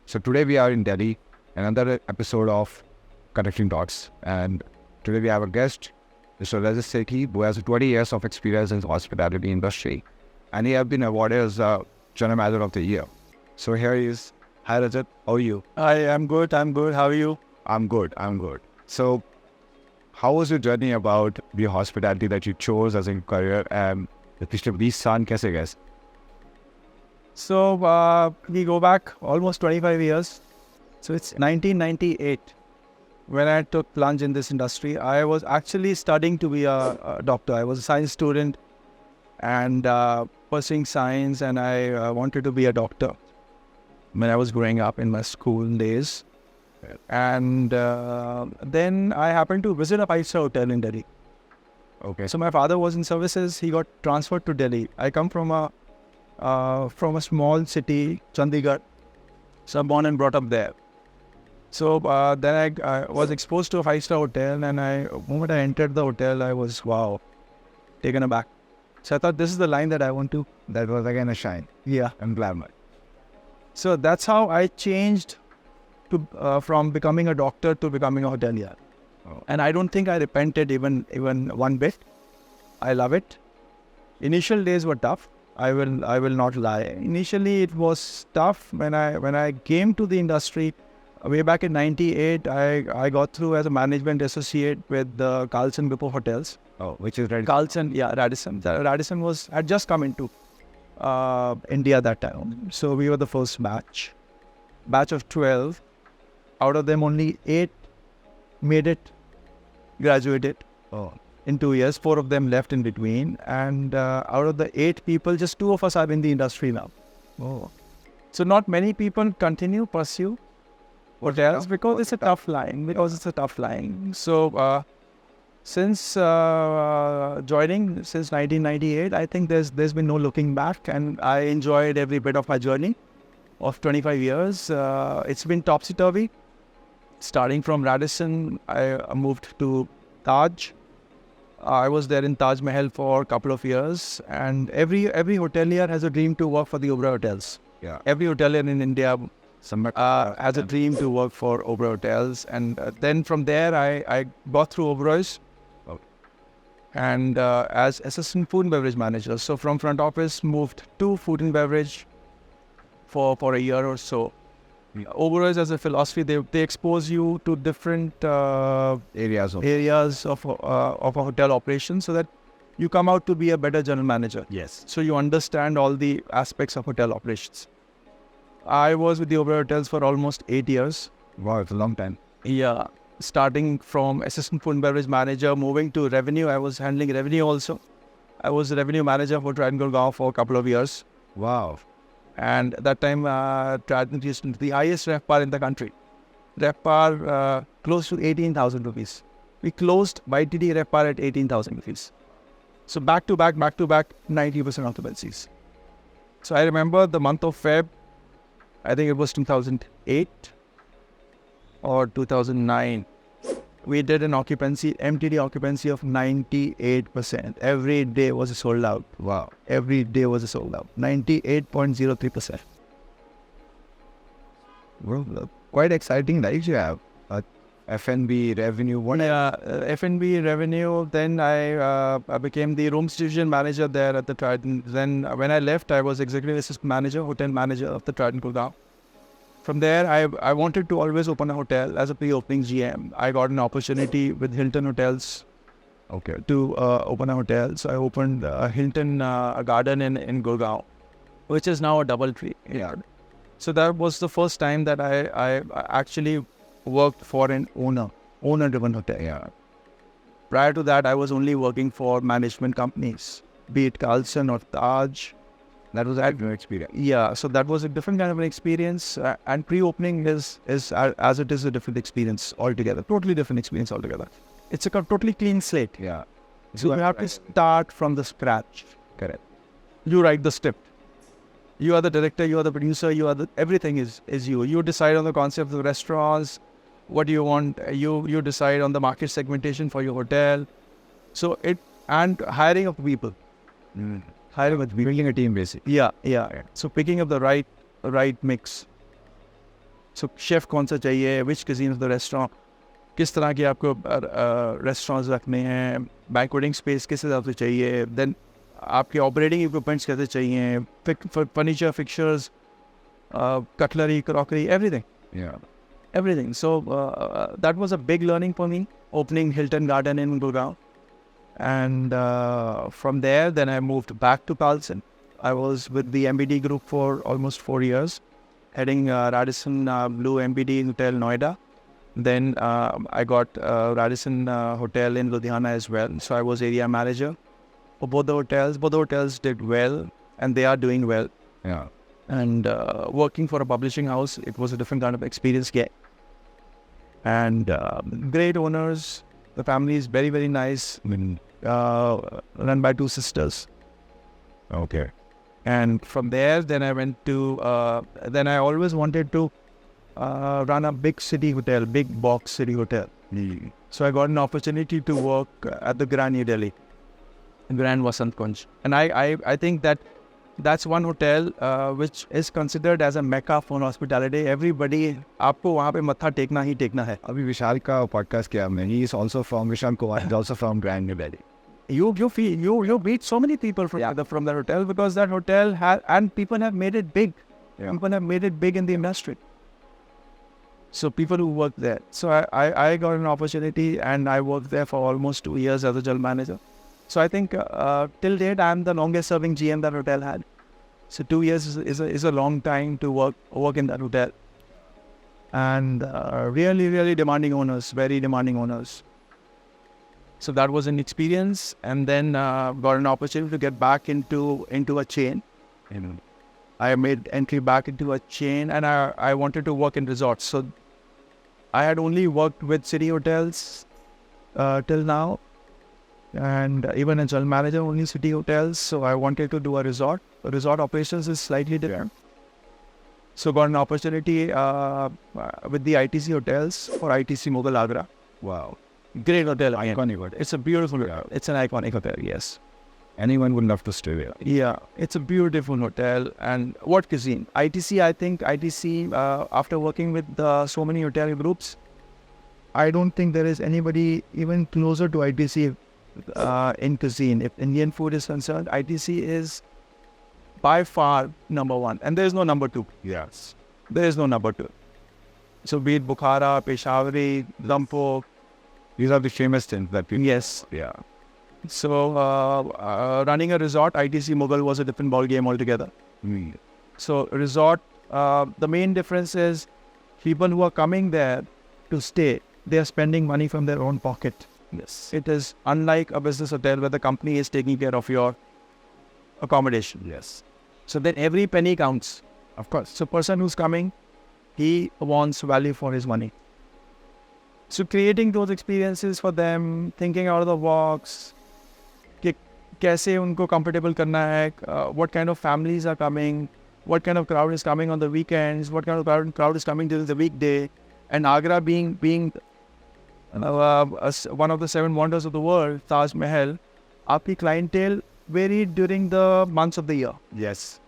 So today we are in Delhi, another episode of Connecting Dots. And today we have a guest, Mr. Rajat Sethi, who has 20 years of experience in the hospitality industry. And he has been awarded as General Manager of the Year. So here he is. Hi Rajat, how are you? Hi, I'm good. How are you? I'm good. So how was your journey about the hospitality that you chose as a career, and पिछले 20 साल कैसे गए? So we go back almost 25 years. So it's 1998 when I took plunge in this industry. I was actually studying to be a doctor. I was a science student and pursuing science, and I wanted to be a doctor when I was growing up in my school days. And then I happened to visit a 5-star hotel in Delhi. Okay. So my father was in services. He got transferred to Delhi. I come from a small city, Chandigarh. So I'm born and brought up there. So then I was exposed to a 5-star hotel, and the moment I entered the hotel, I was, wow, taken aback. So I thought, this is the line that I want to. That was again a shine. Yeah. And glamour. So that's how I changed to from becoming a doctor to becoming a hotelier. Oh. And I don't think I repented even one bit. I love it. Initial days were tough. I will not lie. Initially, it was tough when I came to the industry way back in '98. I got through as a management associate with the Carlson Group of Hotels. Oh, which is Radisson. Carlson, yeah, Radisson. Radisson had just come into India that time. So we were the first batch of 12. Out of them, only 8 made it, graduated. Oh. In 2 years. 4 of them left in between, and out of the 8 people, just 2 of us are in the industry now. Oh. So not many people pursue hotels because it's a tough line. So since joining since 1998, I think there's been no looking back, and I enjoyed every bit of my journey of 25 years. It's been topsy-turvy. Starting from Radisson, I moved to Taj. I was there in Taj Mahal for a couple of years, and every hotelier has a dream to work for the Oberoi Hotels. Yeah. Every hotelier in India has a dream to work for Oberoi Hotels, and then from there I got through Oberoi's, and as assistant food and beverage manager. So from front office moved to food and beverage for a year or so. Oberoi's, as a philosophy, they expose you to different Areas of a hotel operation, so that you come out to be a better general manager. Yes. So you understand all the aspects of hotel operations. I was with the Oberoi Hotels for almost 8 years. Wow, it's a long time. Yeah. Starting from assistant food and beverage manager, moving to revenue. I was handling revenue also. I was the revenue manager for Trident Gurgaon for a couple of years. Wow. And at that time, Trident used to be the highest RevPAR in the country. RevPAR close to 18,000 rupees. We closed YTD RevPAR at 18,000 rupees. So back to back, 90% occupancies. So I remember the month of Feb, I think it was 2008 or 2009. We did an MTD occupancy of 98%. Every day was sold out. Wow. Every day was sold out. 98.03%. Well, quite exciting life you have. F&B revenue. F&B revenue. Then I became the rooms division manager there at the Trident. Then when I left, I was executive assistant manager, hotel manager of the Trident Gurgaon. From there, I wanted to always open a hotel as a pre-opening GM. I got an opportunity with Hilton Hotels to open a hotel. So I opened Hilton a garden in Gurgaon, which is now a DoubleTree. Yeah. So that was the first time that I actually worked for an owner-driven hotel. Yeah. Prior to that, I was only working for management companies, be it Carlson or Taj. That was a new experience. Yeah, so that was a different kind of an experience, and pre-opening is as it is a different experience altogether, totally different experience altogether. It's a totally clean slate. Yeah. So you have to start from the scratch. Correct. You write the script. You are the director, you are the producer, everything is you. You decide on the concept of the restaurants, what do you want, you decide on the market segmentation for your hotel. So and hiring of people. Hiring with building a team basically. Yeah. So picking up the right mix. So chef कौन सा चाहिए, which cuisine of the restaurant, किस तरह के आपको restaurants रखने हैं, banqueting space किस हिसाब से चाहिए, then आपके operating equipments कैसे चाहिए, furniture, fixtures, cutlery, crockery, everything. Yeah. Everything. So that was a big learning for me, opening Hilton Garden in Gurgaon. And from there, then I moved back to Carlson. I was with the MBD group for almost 4 years, heading Radisson Blue MBD Hotel Noida. Then I got Radisson Hotel in Ludhiana as well. So I was area manager for both the hotels. Both the hotels did well, and they are doing well. Yeah. And working for a publishing house, it was a different kind of experience. And great owners. The family is very, very nice. I mean, run by 2 sisters. Okay. And from there, then I went to, then I always wanted to run a big city hotel, big box city hotel. Mm. So I got an opportunity to work at the Grand New Delhi, Grand Vasant Kunj. And I think that's one hotel which is considered as a mecca for hospitality. Everybody, आपको वहाँ पे मत्था टेकना ही टेकना है. अभी विशाल का podcast किया हमने. He is also from Vishal Kumar. He's also from Grand New Delhi. You meet so many people from that hotel, because that hotel has, and people have made it big. Yeah. People have made it big in the industry. So people who work there. So I got an opportunity, and I worked there for almost 2 years as a general manager. So I think till date, I'm the longest serving GM that hotel had. So 2 years is a long time to work in that hotel. And really, really demanding owners, very demanding owners. So that was an experience, and then got an opportunity to get back into a chain. I made entry back into a chain, and I wanted to work in resorts. So I had only worked with city hotels till now, and even as general manager, only city hotels. So I wanted to do a resort. The resort operations is slightly different. So got an opportunity with the ITC hotels for ITC Mughal Agra. Wow. Great hotel. Iconic hotel. It's a beautiful hotel. It's an iconic hotel, yes. Anyone would love to stay there. Yeah, it's a beautiful hotel. And what cuisine? ITC, I think ITC, after working with so many hotel groups, I don't think there is anybody even closer to ITC in cuisine. If Indian food is concerned, ITC is by far number 1. And there is no number 2. Yes. There is no number 2. So be it Bukhara, Peshawari, Dhampur. These are the famous things that people... Yes. Yeah. So running a resort, ITC Mughal was a different ball game altogether. Mm. So resort, the main difference is people who are coming there to stay, they are spending money from their own pocket. Yes. It is unlike a business hotel where the company is taking care of your accommodation. Yes. So then every penny counts. Of course. So person who's coming, he wants value for his money. So creating those experiences for them, thinking out of the box, कि कैसे उनको comfortable करना है, what kind of families are coming, what kind of crowd is coming on the weekends, what kind of crowd is coming during the weekday, and Agra being one of the 7 wonders of the world, Taj Mahal, आपकी clientele varied during the months of the year. Yes.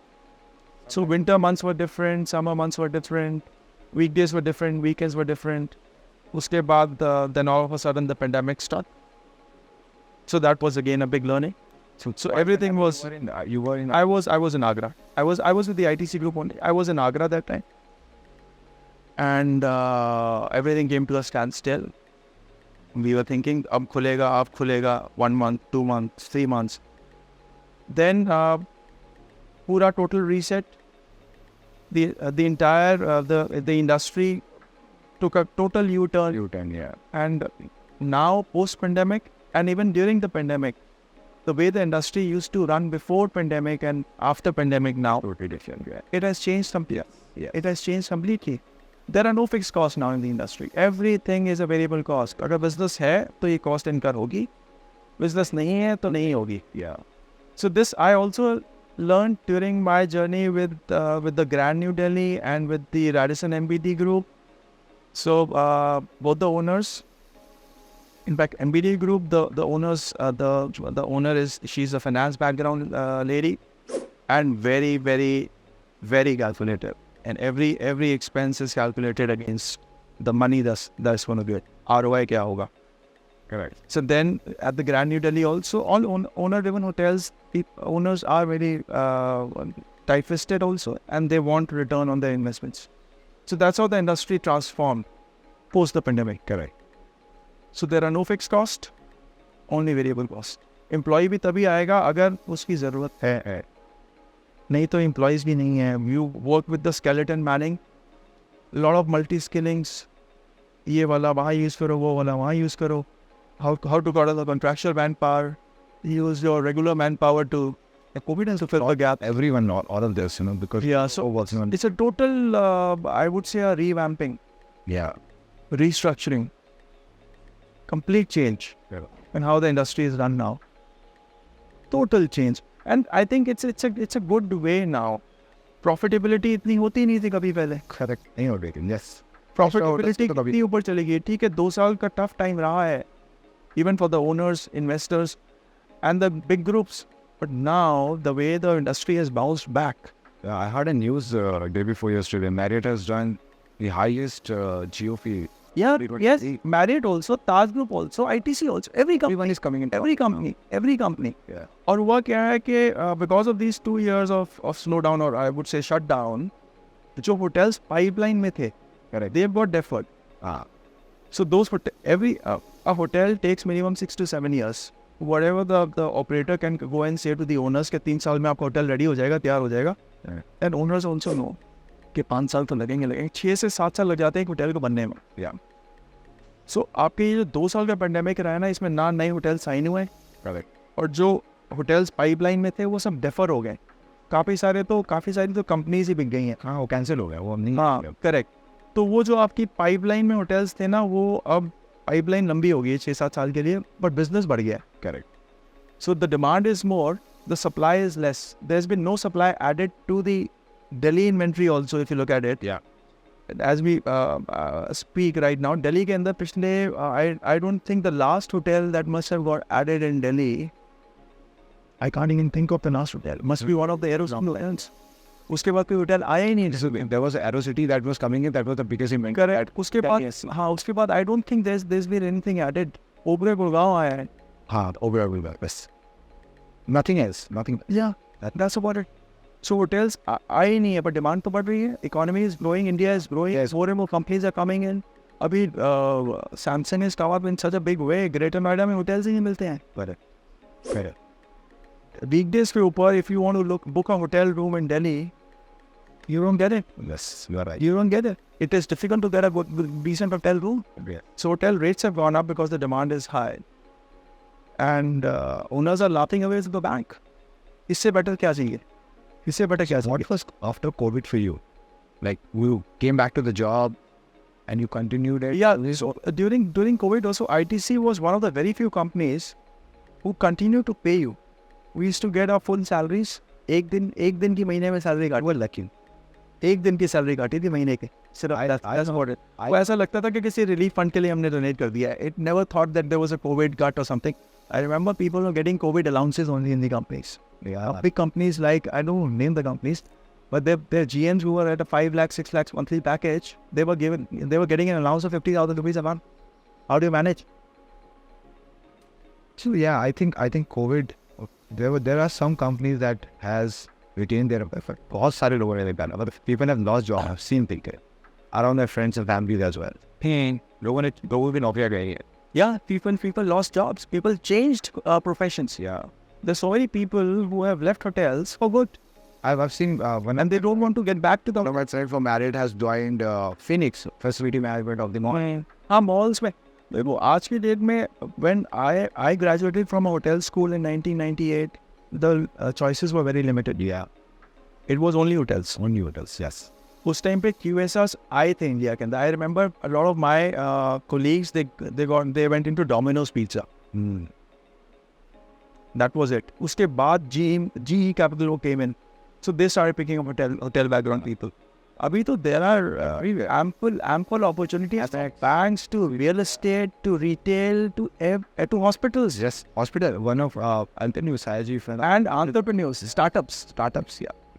So winter months were different, summer months were different, weekdays were different, weekends were different. Uske baad, then all of a sudden the pandemic started. So that was again a big learning. So everything was. You were in. I was in Agra. I was with the ITC group only. I was in Agra that time, and everything came to a standstill. We were thinking, ab khulega, 1 month, 2 months, 3 months. Then, pura total reset. The entire the industry took a total U-turn. U-turn, yeah. And now, post-pandemic, and even during the pandemic, the way the industry used to run before pandemic and after pandemic now, Totally different, yeah. it has changed completely. Yeah. It has changed completely. There are no fixed costs now in the industry. Everything is a variable cost. अगर business है, तो ये cost incur होगी. Business नहीं है, तो नहीं होगी. Yeah. So this I also learned during my journey with the Grand New Delhi and with the Radisson MBD group. So both the owners, in fact, MBD group, the owners, the owner she's a finance background lady, and very, very, very calculative. and every expense is calculated against the money that's going to get. ROI क्या होगा? Correct. So then at the Grand New Delhi also, all owner-driven hotels, owners are very tight-fisted also, and they want return on their investments. So that's how the industry transformed post the pandemic. Correct. So there are no fixed cost, only variable cost. Employee भी तभी आएगा अगर उसकी ज़रूरत है. नहीं तो employees भी नहीं है. You work with the skeleton manning. Lot of multi-skillings. ये वाला वहाँ use करो, वो वाला वहाँ use करो. How to got the contractual manpower. Use your regular manpower to COVID has to fill the gap. Everyone, all of this, because it's a total, I would say, a revamping. Yeah. Restructuring. Complete change. Yeah. And how the industry is run now. Total change. And I think it's a good way now. Profitability इतनी होती नहीं थी कभी पहले. Correct. नहीं हो रही थी. Yes. Profitability कितनी ऊपर चली गई. ठीक है, 2 साल का tough time रहा है. Even for the owners, investors, and the big groups. But now, the way the industry has bounced back. Yeah, I heard a news day before yesterday. Marriott has done the highest GOP. Yeah, yes. Marriott also, Taj Group also, ITC also. Everyone is coming in. Every company. Yeah. और हुआ क्या है कि because of these 2 years of slowdown, or I would say shutdown, जो hotels pipeline में थे, correct, they've got deferred. So those a hotel takes minimum 6 to 7 years. Whatever the operator can go and say to the owners कि 3 साल में आपका hotel ready हो जाएगा, तैयार हो जाएगा. And owners also know कि 5 साल तो लगेंगे. 6 से 7 साल लग जाते हैं एक होटल को बनने में. Yeah. So आपके ये जो 2 साल का पेंडेमिक रहा है ना, इसमें ना नए होटल साइन हुए. Correct. और जो होटल्स पाइपलाइन में थे वो सब डेफर हो गए. काफ़ी सारी तो कंपनीज ही बिक गई हैं. हाँ, वो कैंसिल हो गया. वो नहीं. हाँ, करेक्ट. तो वो जो आपकी पाइपलाइन में होटल्स थे ना, वो अब पाइपलाइन लंबी हो गई है 6-7 साल के लिए, बट बिजनेस बढ़ गया है. Correct. So the demand is more, the supply is less. There's been no supply added to the Delhi inventory also, if you look at it. Yeah. As we speak right now, Delhi के अंदर पिछले I don't think the last hotel that must have got added in Delhi, I can't even think of the last hotel. Must be one of the Aerocity hotels. उसके बाद कोई hotel आया ही नहीं. There was Aerocity that was coming in. That was the biggest event. Correct. उसके बाद हाँ, उसके बाद I don't think there's been anything added. ओबरे Gurgaon आया है. हाँ, overall best. Nothing else. Nothing. Yeah, that's about it. So hotels आए ही नहीं है, पर डिमांड तो बढ़ रही है. Economy is growing. India is growing. Yes. More and more companies are coming in. अभी Samsung has come up in such a big way. Greater Noida में hotels ही नहीं मिलते हैं. Correct. Weekdays के ऊपर, if you want to book a hotel room in Delhi, you don't get it. Yes, you are right. You don't get it. It is difficult to get a decent hotel room. Yeah. So hotel rates have gone up because the demand is high. And owners are laughing away to the bank. इससे better क्या चाहिए? इससे better क्या चाहिए? What was after COVID for you? Like, you came back to the job and you continued it? Yeah, so during COVID also, ITC was one of the very few companies who continued to pay you. We used to get our full salaries. एक दिन की महीने में salary काट. Well, lucky. एक दिन की salary काटी थी महीने के. वो ऐसा लगता था कि किसी रिलीफ फंड के लिए हमने डोनेट कर दिया. It never thought that there was a COVID cut or something. I remember people were getting COVID allowances only in the companies. Yeah. Big companies like, I don't name the companies, but their GMs who were at a 5 lakh, 6 lakhs monthly package, they were getting an allowance of 50,000 rupees a month. How do you manage? So yeah, I think COVID, there are some companies that has retained their effort. बहुत सारे लोगों ने निकाला. But people have lost jobs. I've seen people around their friends and families as well. लोगों की नौकरियां गई हैं. Yeah, people lost jobs. People changed professions. Yeah. There's so many people who have left hotels for good. I've seen and they don't want to get back to the. One of my friends from Marriott has joined Phoenix facility management of the mall. हाँ, malls में. देखो आज की date में when I graduated from a hotel school in 1998, the choices were very limited. Yeah. It was only hotels. Only hotels, yes. उस time पे QSRs आए थे इंडिया के अंदर. I remember a lot of my colleagues they went into Domino's Pizza. That was it. उसके बाद GE Capital came in, so they started picking up hotel background people. अभी तो there are ample opportunities from banks to real estate to retail to hospitals. Yes, hospital. One of entrepreneurs, and entrepreneurs, startups.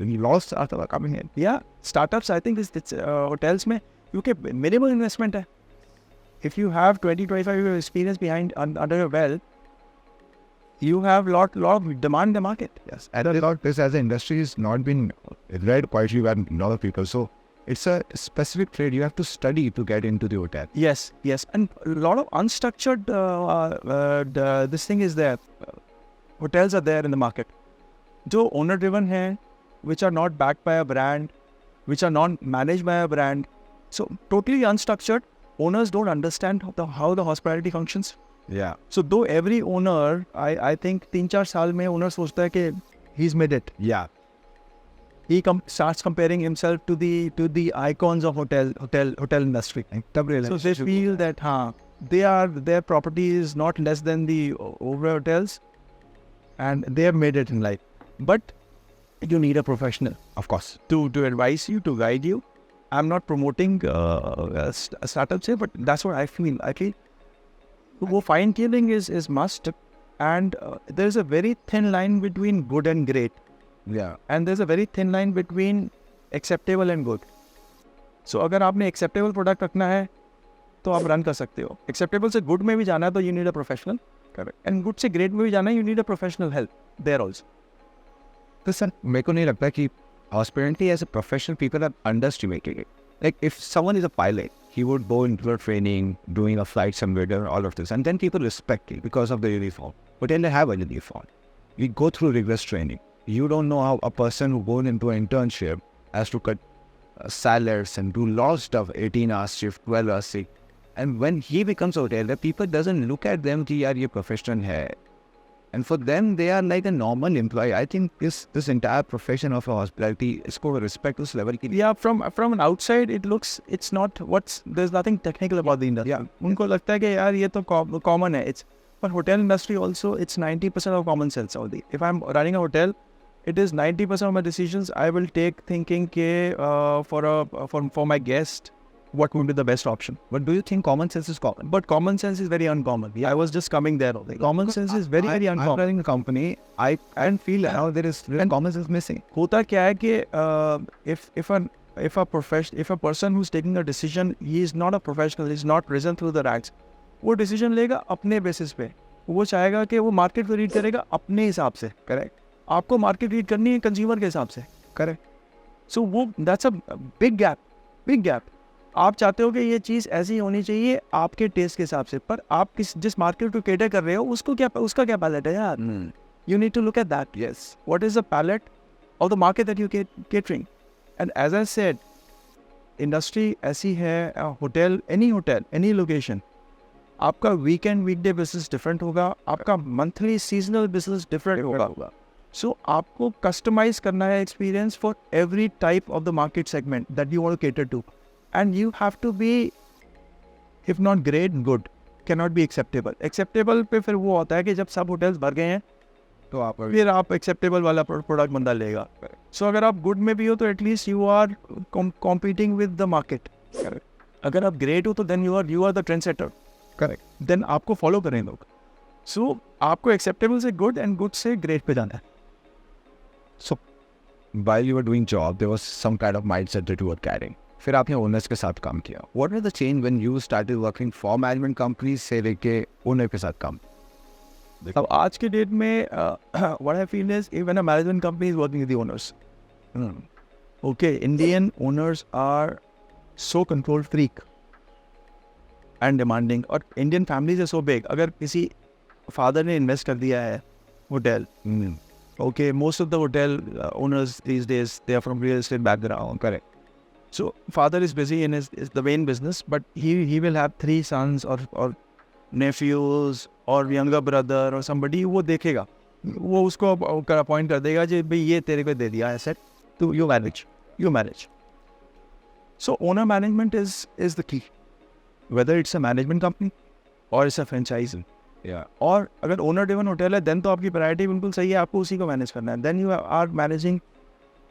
lots of startups are coming in. Yeah, startups, I think it's hotels में क्योंकि minimal investment है. If you have 20-25 years experience behind under your belt, you have lot of demand in the market. Yes, and a lot this as an industry has not been read quietly by a lot of people. So it's a specific trade you have to study to get into the hotel. Yes, and a lot of unstructured this thing is there. Hotels are there in the market. जो owner driven हैं, which are not backed by a brand, which are not managed by a brand. So totally unstructured. Owners don't understand how the hospitality functions. Yeah. So though every owner, I think 3-4 साल में owner सोचता है कि he's made it. Yeah. He starts comparing himself to the icons of hotel industry. So they feel that their property is not less than the overall hotels, and they have made it in life. But you need a professional, Of course. to advise you, to guide you. I'm not promoting startups here, but that's what I feel. Fine tuning is must, and there's a very thin line between good and great. Yeah. And there's a very thin line between acceptable and good. So अगर आपने acceptable product रखना है तो आप run कर सकते हो. Acceptable से good में भी जाना है तो you need a professional. Correct. And good से great में भी जाना है, you need a professional help there also. तो सर मेरे को नहीं लगता कि hospitality as a professional people are underestimating it. Like if someone is a pilot, he would go into a training, doing a flight simulator, all of this, and then people respect it because of the uniform. But then they have a uniform. We go through rigorous training. You don't know how a person who goes into an internship has to cut salads and do lot of stuff, 18-hour shift, 12-hour shift. And when he becomes a hotelier, people doesn't look at them कि यार ये profession है. And for them, they are like a normal employee. I think this entire profession of a hospitality is called respect to this level. Yeah, from an outside it looks, it's not there's nothing technical about the industry. Yeah. उनको लगता है कि यार ये तो common है. But hotel industry also, it's 90% of common sense. If I'm running a hotel, it is 90% of my decisions I will take thinking for my guest, what would be the best option. But do you think common sense is common? But common sense is very uncommon. Yeah, I was just coming there. Common sense is very I'm uncommon. running a company. I feel now there is common sense missing. होता क्या है कि if a person who's taking a decision, he is not a professional, he's not risen through the ranks. वो decision लेगा अपने basis पे. वो चाहेगा कि वो market को read करेगा अपने हिसाब से. Correct. आपको market read करनी है consumer के हिसाब से. Correct. So that's a big gap. आप चाहते हो कि ये चीज़ ऐसी होनी चाहिए आपके टेस्ट के हिसाब से, पर आप जिस मार्केट को केटर कर रहे हो उसका क्या पैलेट है यार. You need to look at that. Yes. What is the palette of the market that you're catering? And as I said, industry ऐसी है, hotel, any location, आपका weekday business different होगा, आपका monthly seasonal business different होगा. So आपको customize करना है experience for every type of the market segment that you want to cater to. And you have to be, if not great, good. Cannot be acceptable. Acceptable पे फिर वो होता है कि जब सब hotels भर गए हैं तो फिर आप acceptable वाला product बंदा लेगा. So अगर आप good में भी हो तो at least you are competing with the market. Correct. अगर आप great हो तो then you are the trendsetter. Correct. Then आपको follow करें लोग. So आपको acceptable से good and good से great पे जाना है. So while you were doing job, there was some kind of mindset that you were carrying. फिर आपने owners के साथ काम किया. What was the change when you started working for management companies से लेके owner के साथ काम? अब आज के डेट में what I feel is when a management company is working with the owners. Okay, Indian owners are so control freak and demanding. और Indian families are so big. अगर किसी father ने invest कर दिया है hotel. Okay, most of the hotel owners these days, they are from real estate background. Correct. So father is busy in is the main business, but he will have 3 sons or nephews or younger brother or somebody. वो देखेगा, वो उसको appoint कर देगा कि भाई ये तेरे को दे दिया asset, तो you manage. So owner management is the key, whether it's a management company or it's a franchise. Yeah. और अगर owner driven hotel है, then तो आपकी priority बिल्कुल सही है, आपको उसी को manage करना है. Then you are managing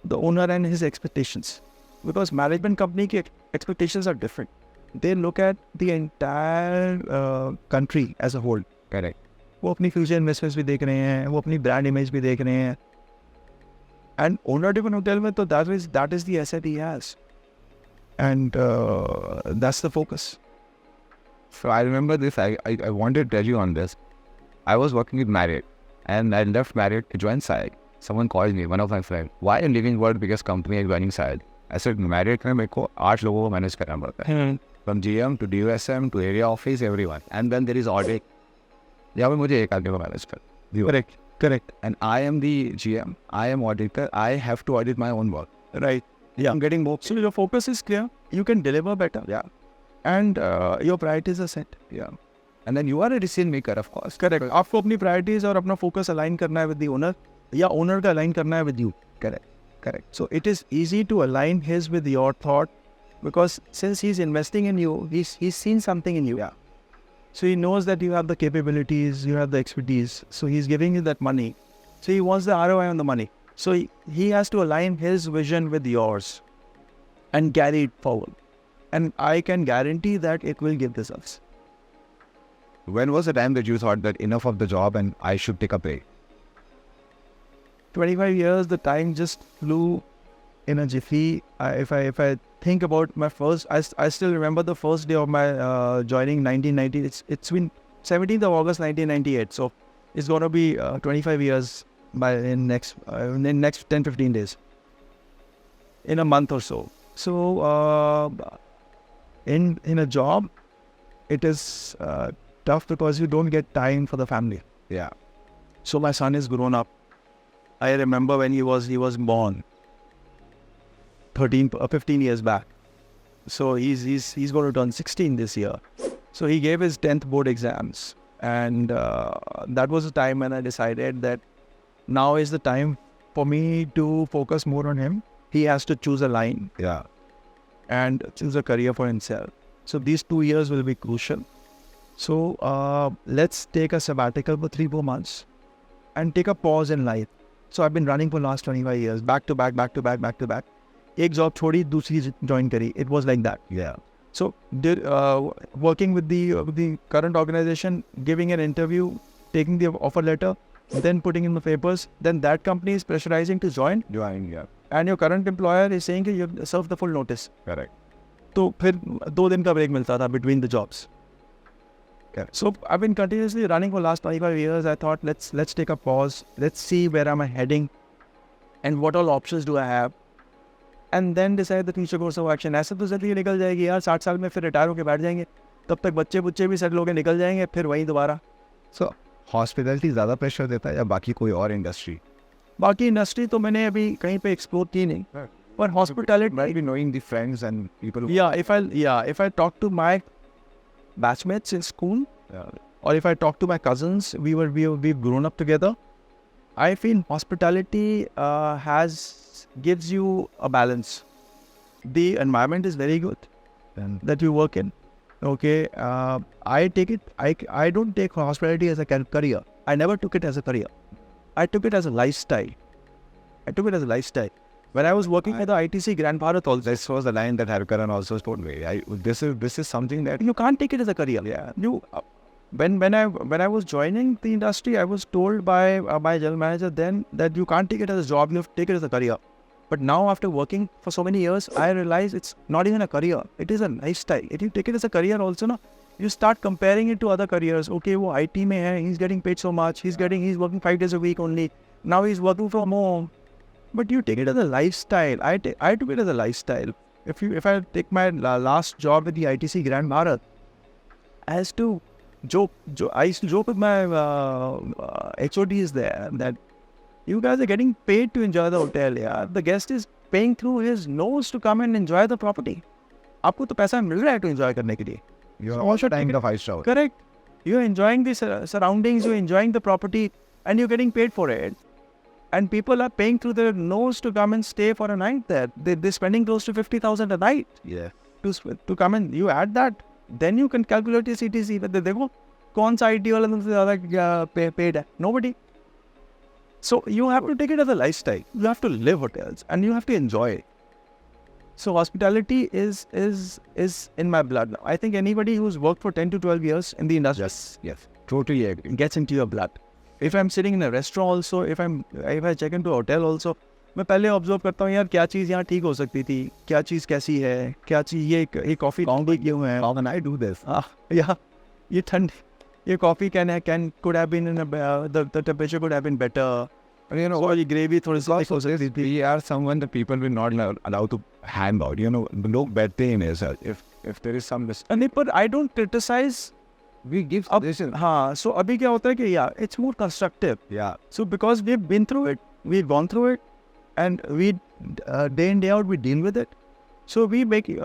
the owner and his expectations. Because management company के expectations are different. They look at the entire country as a whole. Correct. वो अपनी future investments भी देख रहे हैं, वो अपनी brand image भी देख रहे हैं. And owner-driven hotel mein, to that is the asset he has. And that's the focus. So I remember this, I wanted to tell you on this. I was working with Marriott and I left Marriott to join SAG. Someone called me, one of my friends, why are you leaving world biggest company and joining SAG? I said, Marriott में मेरे को 8 लोगों को manage करना पड़ता है. From GM to DUSM to area office, everyone. And then there is audit. यहाँ पे मुझे एक आदमी को manage कर. Correct. And I am the GM. I am auditor. I have to audit my own work. Right. Yeah. I'm getting more. So your focus is clear. You can deliver better. Yeah. And your priorities are set. Yeah. And then you are a decision maker, of course. Correct. आपको अपनी priorities और अपना focus align करना है with the owner या owner का align करना है with you. Correct. So it is easy to align his with your thought because since he's investing in you, he's seen something in you. Yeah. So he knows that you have the capabilities, you have the expertise. So he's giving you that money. So he wants the ROI on the money. So he has to align his vision with yours and carry it forward. And I can guarantee that it will give results. When was the time that you thought that enough of the job and I should take a break? 25 years, the time just flew in a jiffy. If I think about my first, I still remember the first day of my joining 1990. It's been 17th of August 1998. So it's going to be 25 years in next 10-15 days. In a month or so. So in a job, it is tough because you don't get time for the family. Yeah. So my son is grown up. I remember when he was born 15 years back. So he's going to turn 16 this year. So he gave his 10th board exams. And that was the time when I decided that now is the time for me to focus more on him. He has to choose a line. Yeah. And choose a career for himself. So these 2 years will be crucial. So let's take a sabbatical for 3-4 months and take a pause in life. So I've been running for last 25 years, back to back. एक job छोड़ी, दूसरी join करी. It was like that. Yeah. So working with the current organization, giving an interview, taking the offer letter, then putting in the papers, then that company is pressurizing to join. Yeah. And your current employer is saying that you have served the full notice. Correct. तो फिर 2 दिन का break मिलता था between the jobs. Correct. So I've been continuously running for last 25 years. I thought let's take a pause. Let's see where am I heading and what all options do I have. And then decide the future course of action. ऐसे तो जल्दी निकल जाएगी यार, 60 साल में फिर retire होके बैठ जाएंगे, तब तक बच्चे भी सेटल होके निकल जाएंगे, फिर वहीं दोबारा. So हॉस्पिटैलिटी ज़्यादा प्रेशर देता है या बाकी कोई और इंडस्ट्री? बाकी इंडस्ट्री तो मैंने अभी कहीं पे एक्सप्लोर की नहीं, पर hospitality might be knowing the friends and people. If I talk to my batchmates in school, or if I talk to my cousins, we've grown up together. I feel hospitality gives you a balance. The environment is very good that you work in. Okay, I don't take hospitality as a career. I never took it as a career. I took it as a lifestyle. When I was working at the ITC Grand Bharat also. This was the line that Harkaran also told me. This is something that you can't take it as a career. Yeah. When I was joining the industry, I was told by my general manager then that you can't take it as a job, you have to take it as a career. But now after working for so many years, I realize it's not even a career. It is a lifestyle. If you take it as a career also, you start comparing it to other careers. Okay, wo IT mein hai, he's getting paid so much. He's working 5 days a week only. Now he's working from home. But you take it as a lifestyle. I took it as a lifestyle. If I take my last job with the ITC Grand Bharat, I used to joke with my HODs there that you guys are getting paid to enjoy the hotel. Yeah, the guest is paying through his nose to come and enjoy the property. आपको तो पैसा मिल रहा है to enjoy करने के लिए. You are also taking the 5-star. Correct. You're enjoying the surroundings. You're enjoying the property, and you're getting paid for it. And people are paying through their nose to come and stay for a night there. They're spending close to 50,000 a night. Yeah. To come and you add that, then you can calculate your CTC. देखो कौन सा IT वाला तुमसे ज़्यादा paid है? Nobody. So you have to take it as a lifestyle. You have to live hotels and you have to enjoy it. So hospitality is in my blood now. I think anybody who's worked for 10 to 12 years in the industry, yes, totally agree. Gets into your blood. If I'm sitting in a restaurant also, if I check into a hotel also, मैं पहले observe करता हूँ यार क्या चीज़ यहाँ ठीक हो सकती थी, क्या चीज़ कैसी है, क्या चीज़ ये कॉफ़ी क्यों है, How can I do this? या ये ठंड, ये coffee can could have been in the temperature could have been better. You know, So ये ग्रेवी थोड़ी सी because of this, we are someone that people will not allowed to hang out. You know, लोग बैठते ही नहीं sir. If there is some नहीं, पर I don't criticize. we give अब suggestion. हाँ, so अभी क्या होता है कि it's more constructive. Yeah. So because we've been through it, we've gone through it, and we day in day out we deal with it. So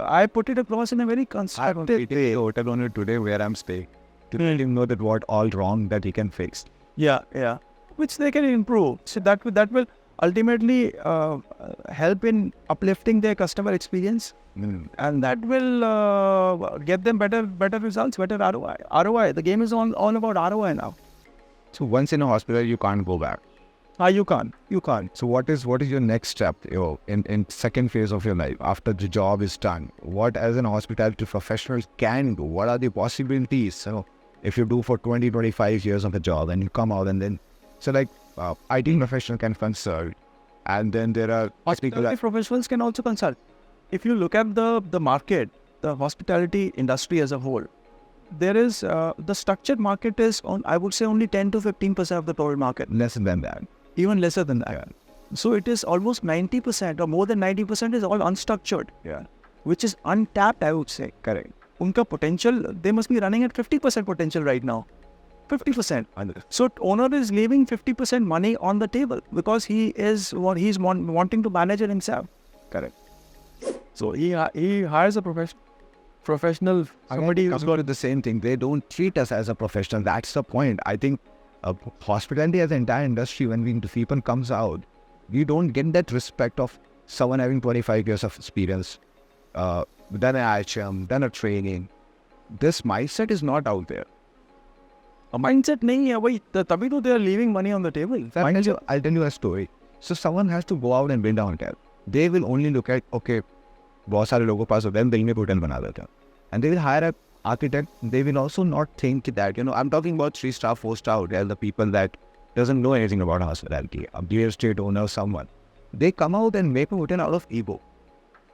I put it across in a very I constructive. a hotel owner today where I'm staying to let him know that what all wrong that he can fix. Yeah, which they can improve. So that will ultimately help in uplifting their customer experience, and that will get them better results, better ROI. ROI. The game is all about ROI now. So once in a hospital, you can't go back. You can't. So what is your next step, in second phase of your life after the job is done? What as an hospitality professional can do? What are the possibilities? So if you do for 20-25 years of a job and you come out and then, so like IT professional can consult, and then there are Hospitality professionals can also consult. If you look at the market, the hospitality industry as a whole, there is the structured market is on, I would say, only 10 to 15% of the total market. less than that. Even lesser than that. So it is almost 90% or more than 90% is all unstructured. Yeah. Which is untapped, I would say. Correct. Unka potential, they must be running at 50% potential right now. 50%. So owner is leaving 50% money on the table because he's wanting to manage it himself. Correct. So he hires a professional, somebody who's got the same thing. They don't treat us as a professional. That's the point. I think hospitality as an entire industry, when people comes out, we don't get that respect of someone having 25 years of experience, done an IHM, done a training. This mindset is not out there. A mindset nahi hai, bhai, tabhi to they are leaving money on the table. I'll tell you a story. So someone has to go out and build a hotel. They will only look at, okay, बहुत सारे लोगों के पास होता है, दिल में hotel बना देते हैं. And they will hire an architect. They will also not think that, I'm talking about 3-star, 4-star hotel, the people that doesn't know anything about hospitality, a real estate owner, someone. They come out and make a hotel out of ego.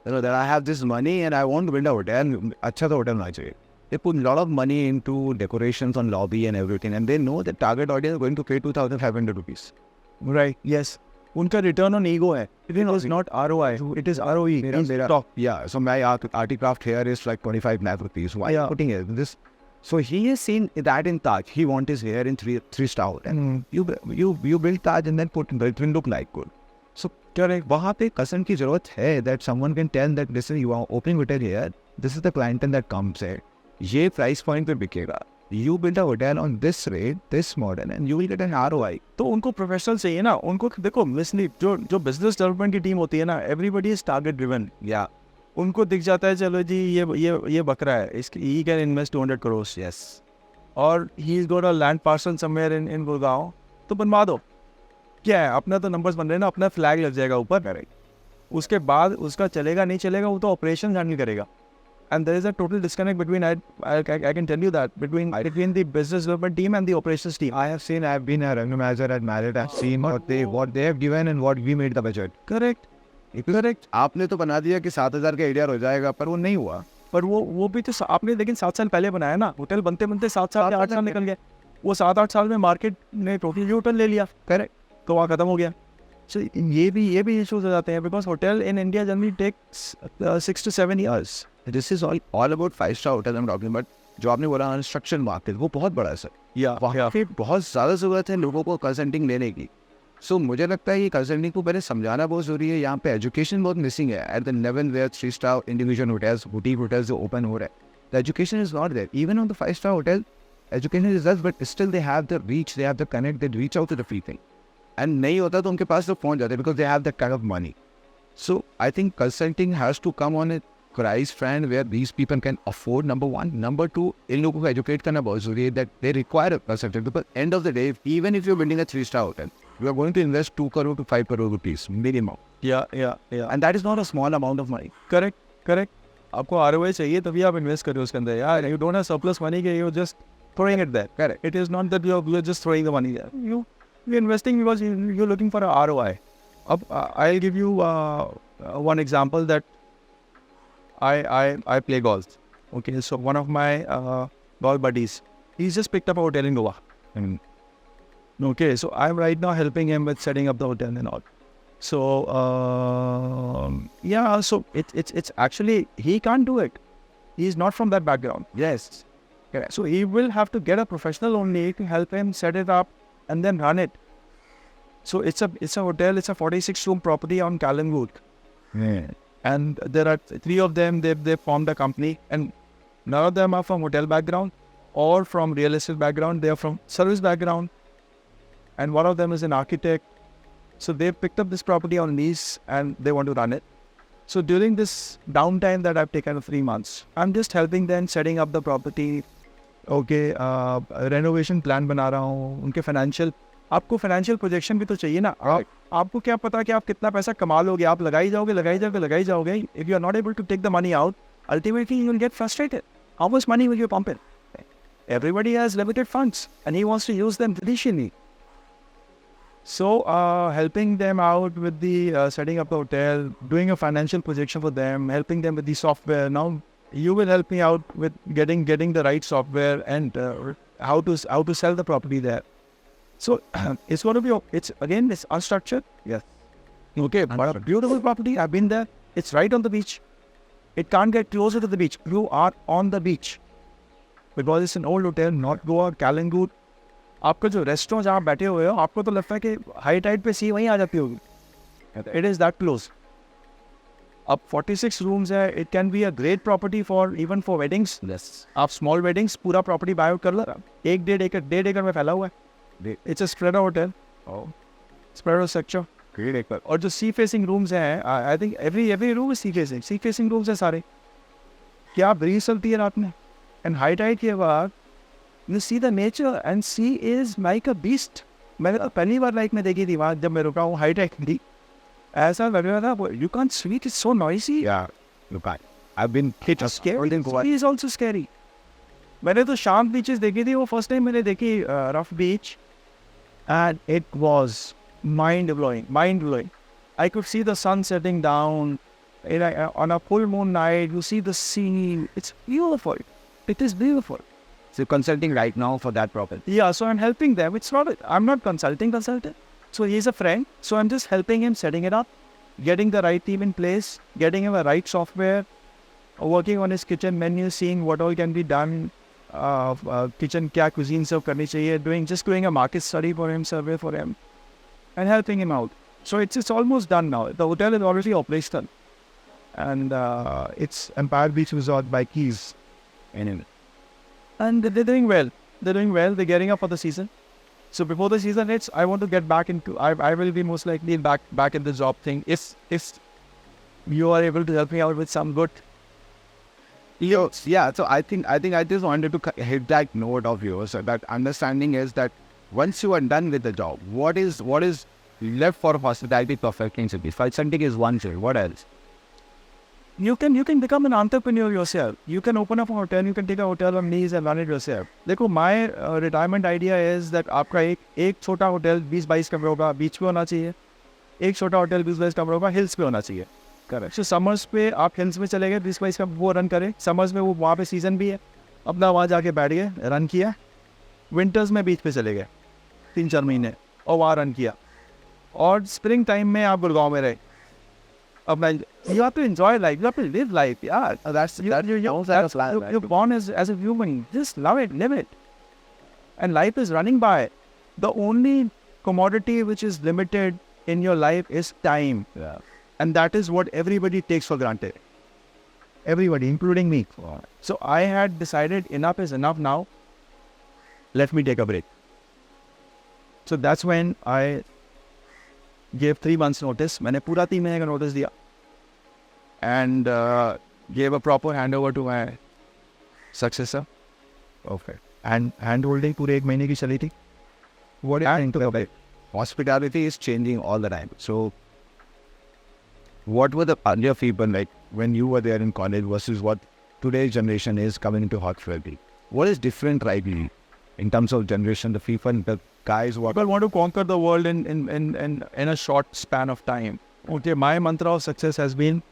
That I have this money and I want to build a hotel. अच्छा तो hotel होना चाहिए. They put a lot of money into decorations on lobby and everything, and they know the target audience is going to pay 2,500 rupees. Right, yes. Unka return on ego hai. It is not ROI, it is ROE. Yeah, so my articraft here is like 25 lakh rupees. Why are you putting it? This? So he has seen that in Taj. He wants his hair in 3-star. And you build Taj and then it will look like good. So correct. वहाँ पे cousin की ज़रूरत है that someone can tell that listen, you are opening hotel here. This is the clientele that comes here. ये price point पे बिकेगा. You build a hotel on this rate, this model, and you will get an ROI. तो उनको professional चाहिए ना, उनको देखो मिसली जो बिजनेस डेवलपमेंट की टीम होती है ना, एवरीबॉडी इज टारगेट ड्रिवन. या उनको दिख जाता है चलो जी ये बकरा है, इसकी he can invest 200 crore. Yes. और he is got a land parcel somewhere in Gurgaon, तो बनवा दो. क्या है, अपना तो नंबर्स बन रहे हैं ना, अपना फ्लैग लग जाएगा ऊपर. करेक्ट. उसके बाद उसका चलेगा नहीं चलेगा वो तो ऑपरेशन हैंडल करेगा. And there is a total disconnect between, I can tell you that, between the business development team and the operations team. I've been a revenue manager at Marriott. I've seen what they have given and what we made the budget. Correct. आपने तो बना दिया कि 7,000 का area हो जाएगा, पर वो नहीं हुआ. पर वो भी तो आपने लेकिन 7 साल पहले बनाया ना. होटल बनते 7 साल 8 साल निकल गए. वो 7-8 साल में मार्केट ने टोटल होटल ले लिया. करेक्ट. तो वहाँ खत्म हो गया. So ये भी इश्यूज हो जाते हैं because hotel in India generally takes 6 to 7 years. This is all about 5-star hotel I'm talking about. जो आपने बोला अनस्ट्रक्चर्ड मार्केट, वो बहुत बड़ा है सर. वहाँ पे बहुत ज़्यादा ज़रूरत है लोगों को कंसल्टिंग लेने की. सो मुझे लगता है ये कंसल्टिंग को पहले समझाना बहुत ज़रूरी है. यहाँ पे एजुकेशन बहुत मिसिंग है at the level where 3-star individual hotels, boutique hotels जो ओपन हो रहे हैं. The education is not there. Even on the 5-star hotel education is thus, but still they have the reach, they have the connect, they reach out to the free thing. And नहीं होता तो उनके पास तो पहुँच जाते because they have the kind of money. So I think consulting has to come on A price friend where these people can afford, number one. Number two, इन लोगों को educate करना बहुत ज़रूरी है that they require a consultant, because end of the day, even if you're building a 3-star hotel, you are going to invest 2 crore to 5 crore rupees minimum. Yeah. And that is not a small amount of money. Correct. आपको ROI चाहिए तभी आप invest करें उसके अंदर. यार you don't have surplus money, you're just throwing it there. Correct. It is not that you're just throwing the money there. You're investing because you're looking for a ROI. I'll give you one example that I play golf. Okay, so one of my golf buddies, he's just picked up a hotel in Goa. Okay, so I'm right now helping him with setting up the hotel and all. So yeah, so it's actually he can't do it. He's not from that background. Yes. Okay, so he will have to get a professional only to help him set it up and then run it. So it's a hotel. It's a 46-room property on Kalangut. Yeah. And there are 3 of them. They formed a company, and none of them are from hotel background or from real estate background. They are from service background, and one of them is an architect. So they picked up this property on lease and they want to run it. So during this downtime that I've taken of 3 months, I'm just helping them setting up the property. Okay, renovation plan बना रहा हूँ. उनके financial, आपको financial projection भी तो चाहिए ना. आपको क्या पता कि आप कितना पैसा कमा लोगे. आप लगाई जाओगे. If you are not able to take the money out, ultimately you will get frustrated. How much money will you pump in? Everybody has limited funds and he wants to use them judiciously. So helping them out with the setting up the hotel, doing a financial projection for them, helping them with the software. Now you will help me out with getting the right software and how to sell the property there. So it's going to be, it's unstructured. Yes. Okay, but a beautiful property. I've been there. It's right on the beach. It can't get closer to the beach. You are on the beach. Because it's an old hotel, not Goa, Kalangut. आपका जो restaurant जहाँ बैठे हुए हो, आपको तो लगता है कि हाई टाइड पे सी वहीं आ जाती होगी. It is that close. अब 46 rooms है. It can be a great property for even for weddings. Yes. आप small weddings पूरा property buy out कर लो. 1.5 एकड़ में फैला हुआ है. It's a spread out hotel. Oh. Spread out structure. Great acre. और जो sea facing rooms हैं, I think every room is sea facing. Sea facing rooms है सारे. क्या breeze चलती है रात में. And high tide के बाद you see the nature and sea is like a beast. मैंने तो पहली बार लाइफ में देखी थी वहाँ जब मैं रुका हूँ हाई टाइड थी. ऐसा लग रहा था you can't sleep, it's so noisy. Yeah. Look, I've been hit. Scary. Sea is also scary. मैंने तो शांत बीचेस देखी थी. वो फर्स्ट टाइम मैंने देखी rough beach and it was mind blowing. I could see the sun setting down. On a full moon night, you see the sea. It's beautiful. It is beautiful. So consulting right now for that property. Yeah, so I'm helping them. I'm not consulting. So he's a friend. So I'm just helping him setting it up, getting the right team in place, getting him the right software, working on his kitchen menu, seeing what all can be done, kitchen kya cuisine serve karni chahiye, doing a market study for him, survey for him, and helping him out. So it's almost done now. The hotel is already operational, and it's Empire Beach Resort by Keys. Anyway. And they're doing well. They're getting up for the season. So before the season hits, I want to get back into. I will be most likely back in the job thing. If you are able to help me out with some good. Yeah. So I think I just wanted to hit that note of yours. So that understanding is that once you are done with the job, what is left for hospitality perfecting cities? Something is one thing. What else? You can become an entrepreneur yourself. You can open up a hotel. You can take a hotel on lease and run it yourself. देखो, my retirement idea is that आपका एक छोटा hotel 20-22 कमरों का बीच पे होना चाहिए. एक छोटा होटल 20-22 कमरों का हिल्स पे होना चाहिए. करेक्ट. So summers पे आप हिल्स में चले गए, 20-22 का वो रन करें. Summers में वो वहाँ पे सीजन भी है, अपना वहाँ जाके बैठ गए, रन किया. Winters में बीच पे चले गए 3-4 महीने और वहाँ रन किया. और स्प्रिंग टाइम में आप गुड़गांव में रहे. You have to enjoy life. You have to live life. Yeah, you're born as a human. Just love it, live it. And life is running by. The only commodity which is limited in your life is time. Yeah. And that is what everybody takes for granted. Everybody, including me. Wow. So I had decided enough is enough now. Let me take a break. So that's when I gave 3 months notice. मैंने पूरा 3 महीने का notice दिया. And gave a proper handover to my successor. Okay. And hand-holding पूरे 1 महीने की चली थी. What do you think about it? Hospitality is changing all the time. So what were the earlier people like when you were there in college versus what today's generation is coming into hospitality? What is different right now in terms of generation, the people, the guys who are... People want to conquer the world in a short span of time. Okay, my mantra of success has been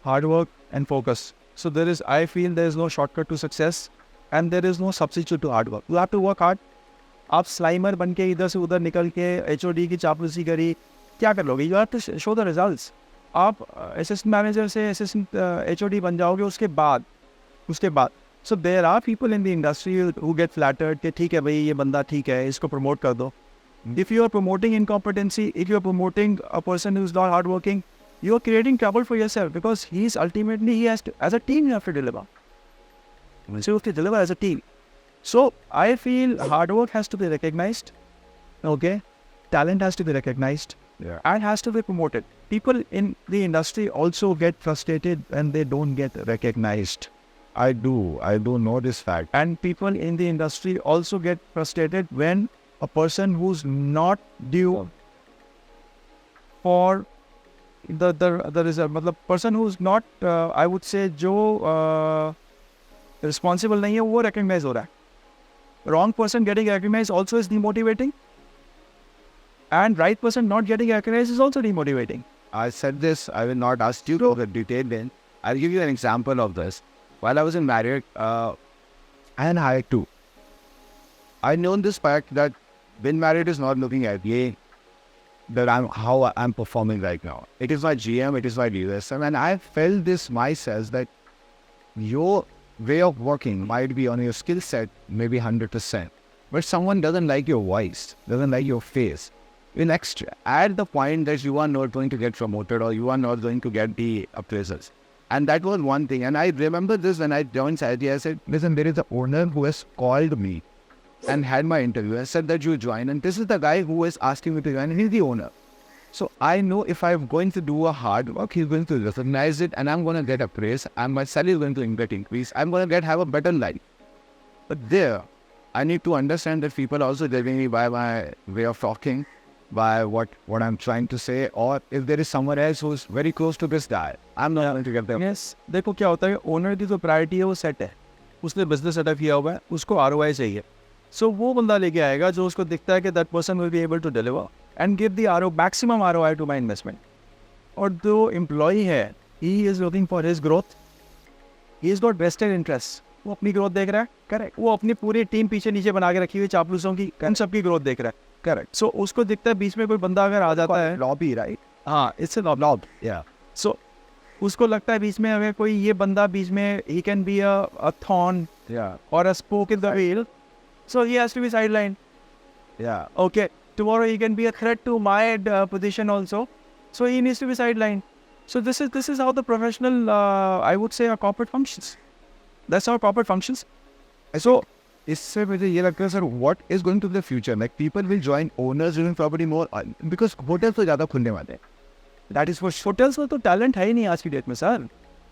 hard work and focus. So I feel there is no shortcut to success and there is no substitute to hard work. You have to work hard. आप स्लाइमर बन के इधर से उधर निकल के HOD की चापलूसी करी, क्या कर लोगे? You have to show the results. आप असिस्टेंट मैनेजर से असिस्टेंट HOD बन जाओगे उसके बाद. So there are people in the industry who get flattered कि ठीक है भाई ये बंदा ठीक है, इसको promote कर दो. If you are promoting incompetency, if you are promoting a person who is not hardworking, you are creating trouble for yourself because he has to, as a team you have to deliver. So you have to deliver as a team. So I feel hard work has to be recognized, okay? Talent has to be recognized, and has to be promoted. People in the industry also get frustrated when they don't get recognized. I do know this fact. And people in the industry also get frustrated when a person who's not due for the result, मतलब person who's not, I would say, जो responsible नहीं है, वो recognize हो रहा है. Wrong person getting recognized also is demotivating, and right person not getting recognized is also demotivating. I said this, I will not ask you for the detail then. I'll give you an example of this. While I was in Marriott, and I too, I know this fact that when Marriott is not looking at how I'm performing right now. It is my GM, it is my DSM, and I felt this myself that your way of working might be on your skill set, maybe 100%. But someone doesn't like your voice, doesn't like your face. At the point that you are not going to get promoted or you are not going to get the appraisals. And that was one thing. And I remember this when I joined Saudi. I said, listen, there is an owner who has called me and had my interview and said that you join. And this is the guy who is asking me to join, and he's the owner. So I know if I'm going to do a hard work, he's going to recognize it and I'm going to get a praise and my salary is going to get increased. I'm going to have a better life. But there, I need to understand that people also judging me by my way of talking, by what I'm trying to say, or if there is someone else who's very close to this guy, I'm not going to get them. Yes, देखो क्या होता है, owner की जो priority है वो set है, उसने बिजनेस सेटअप किया हुआ है, उसको ROI चाहिए. So वो बंदा लेके आएगा जो उसको दिखता है कि that person will be able to deliver and give the maximum ROI to my investment. और जो employee है, he is looking for his growth. He has got vested interests. वो अपनी ग्रोथ देख रहा है, करेक्ट. वो अपनी पूरी टीम पीछे नीचे बना के रखी हुई चापलूसों की, उन सबकी ग्रोथ देख रहा है, करेक्ट. सो उसको दिखता है बीच में कोई बंदा अगर आ जाता है, लॉबी, राइट? हाँ, इट्स अ लॉब. या सो उसको लगता है बीच में अगर कोई ये बंदा बीच में, he can be a thorn or a spoke in the wheel, so he has to be sidelined. Yeah. Okay. Tomorrow he can be a threat to my position also, so he needs to be sidelined. So this is how the professional, I would say, a corporate functions. That's how corporate functions. So, इससे मुझे ये लगता है sir, what is going to be the future? Like people will join owners doing property more because hotels तो ज़्यादा खुलने वाले हैं. That is for hotels में तो talent है ही नहीं आज की डेट में सर.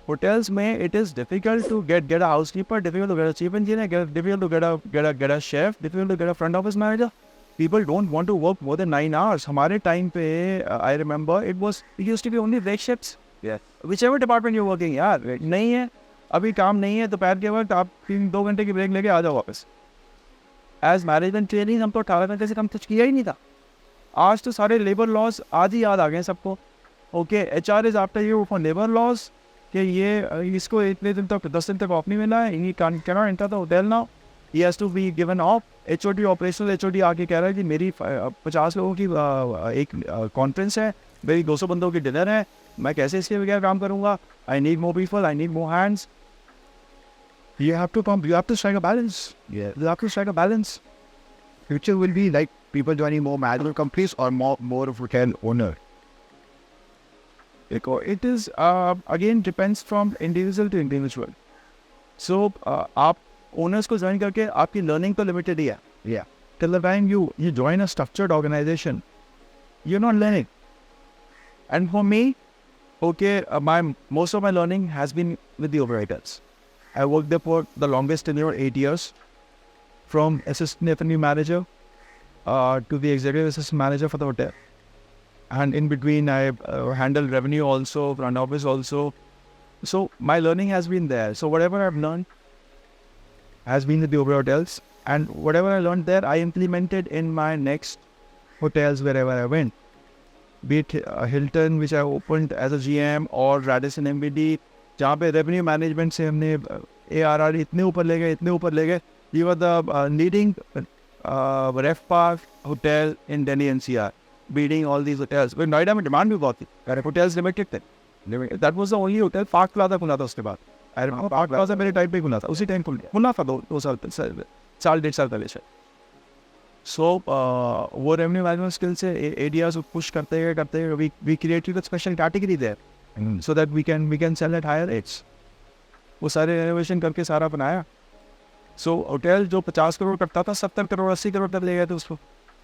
Hotels में it is difficult to get a housekeeper, difficult to get a chief engineer, difficult to get a chef, difficult to get a front office manager. People don't want to work more than 9 hours. हमारे time पे, I remember it used to be only break shifts. Yes. Whichever department you're working, यार नहीं है, अभी काम नहीं है, दोपहर के वक्त आप 3-2 घंटे की ब्रेक लेके आ जाओ वापस. एज मैनेजमेंट ट्रेनिंग हम तो 18 घंटे से कम कुछ किया ही नहीं था. आज तो सारे लेबर लॉज आज ही याद आ गए सबको. Okay, HR is after you for labour laws कि ये इसको इतने दिन तक 10 दिन तक ऑफ नहीं मिला है, he cannot enter the hotel now, he has to be given off. HOD operational HOD आके कह रहा है कि मेरी 50 लोगों की एक कॉन्फ्रेंस है, मेरी 200 बंदों की डिनर है, मैं कैसे इसके बगैर काम करूँगा? I need more people, I need more hands. You have to strike a balance. Yeah. You have to strike a balance. Future will be like people joining more management companies or more of hotel owner. It is again depends from individual to individual. So आप owners को join करके आपकी learning तो limited ही है. Yeah. Till the time you join a structured organization, you're not learning. And for me, okay, most of my learning has been with the operators. I worked there for the longest tenure, 8 years, from assistant F&B manager to the executive assistant manager for the hotel. And in between, I handled revenue also, front office also. So my learning has been there. So whatever I've learned has been with the overall hotels. And whatever I learned there, I implemented in my next hotels wherever I went. Be it Hilton, which I opened as a GM, or Radisson MBD, जहाँ पे revenue management से हमने ARR इतने ऊपर ले गए. We were the leading RevPAR hotel in Delhi NCR, beating all these hotels. But Noida में demand भी बहुत थी. Hotels limited थे. That was the only hotel. Park Plaza खुला था उसके बाद. I remember Park Plaza मेरे टाइम पे खुला था. उसी टाइम खुला था 2 साल 1.5 साल पहले से. So वो revenue management skill से areas को push करते गए. We created a special category there, so that we can sell at higher rates. वो सारे renovation करके सारा बनाया. So होटल जो 50 करोड़ करता था 70 करोड़ 80 करोड़ तक ले गए थे उसको.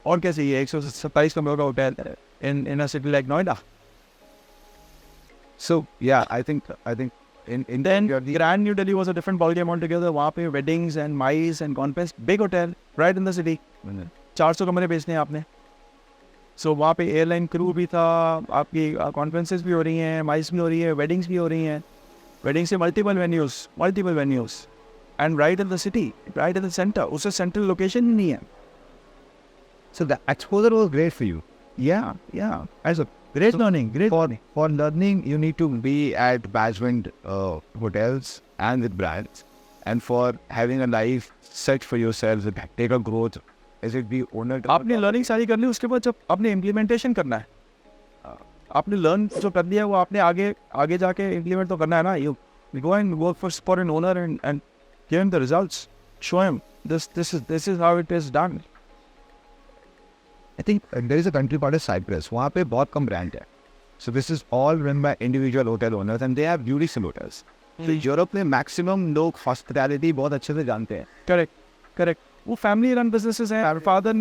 और क्या चाहिए 127 करोड़ का hotel in a city like Noida. So yeah, I think in then Grand New Delhi was a different ballgame altogether. वहाँ पे weddings and mice and conference, big hotel right in the city. 400 कमरे बेचने हैं आपने. So वहाँ पे airline crew भी था, आपकी conferences भी हो रही हैं, mice भी हो रही है, weddings भी हो रही हैं. Weddings से multiple venues. And right in the city, right in the center. उससे central location ही नहीं है. So the exposure was great for you. Yeah. As a great learning. For learning, you need to be at management hotels and with brands. And for having a life set for yourself, take a growth, is it be owner? आपने learning सारी कर ली, उसके बाद जब आपने implementation करना है, आपने learn जो कर लिया वो आपने आगे जाके implement तो करना है ना. You go and work for an owner and give him the results. Show him this is how it is done. I think there is a country called Cyprus. वहाँ पे बहुत कम brand है. So this is all run by individual hotel owners and they have beautiful hotels. So Europe में maximum लोग hospitality बहुत अच्छे से जानते हैं. Correct. वो family run businesses हैं.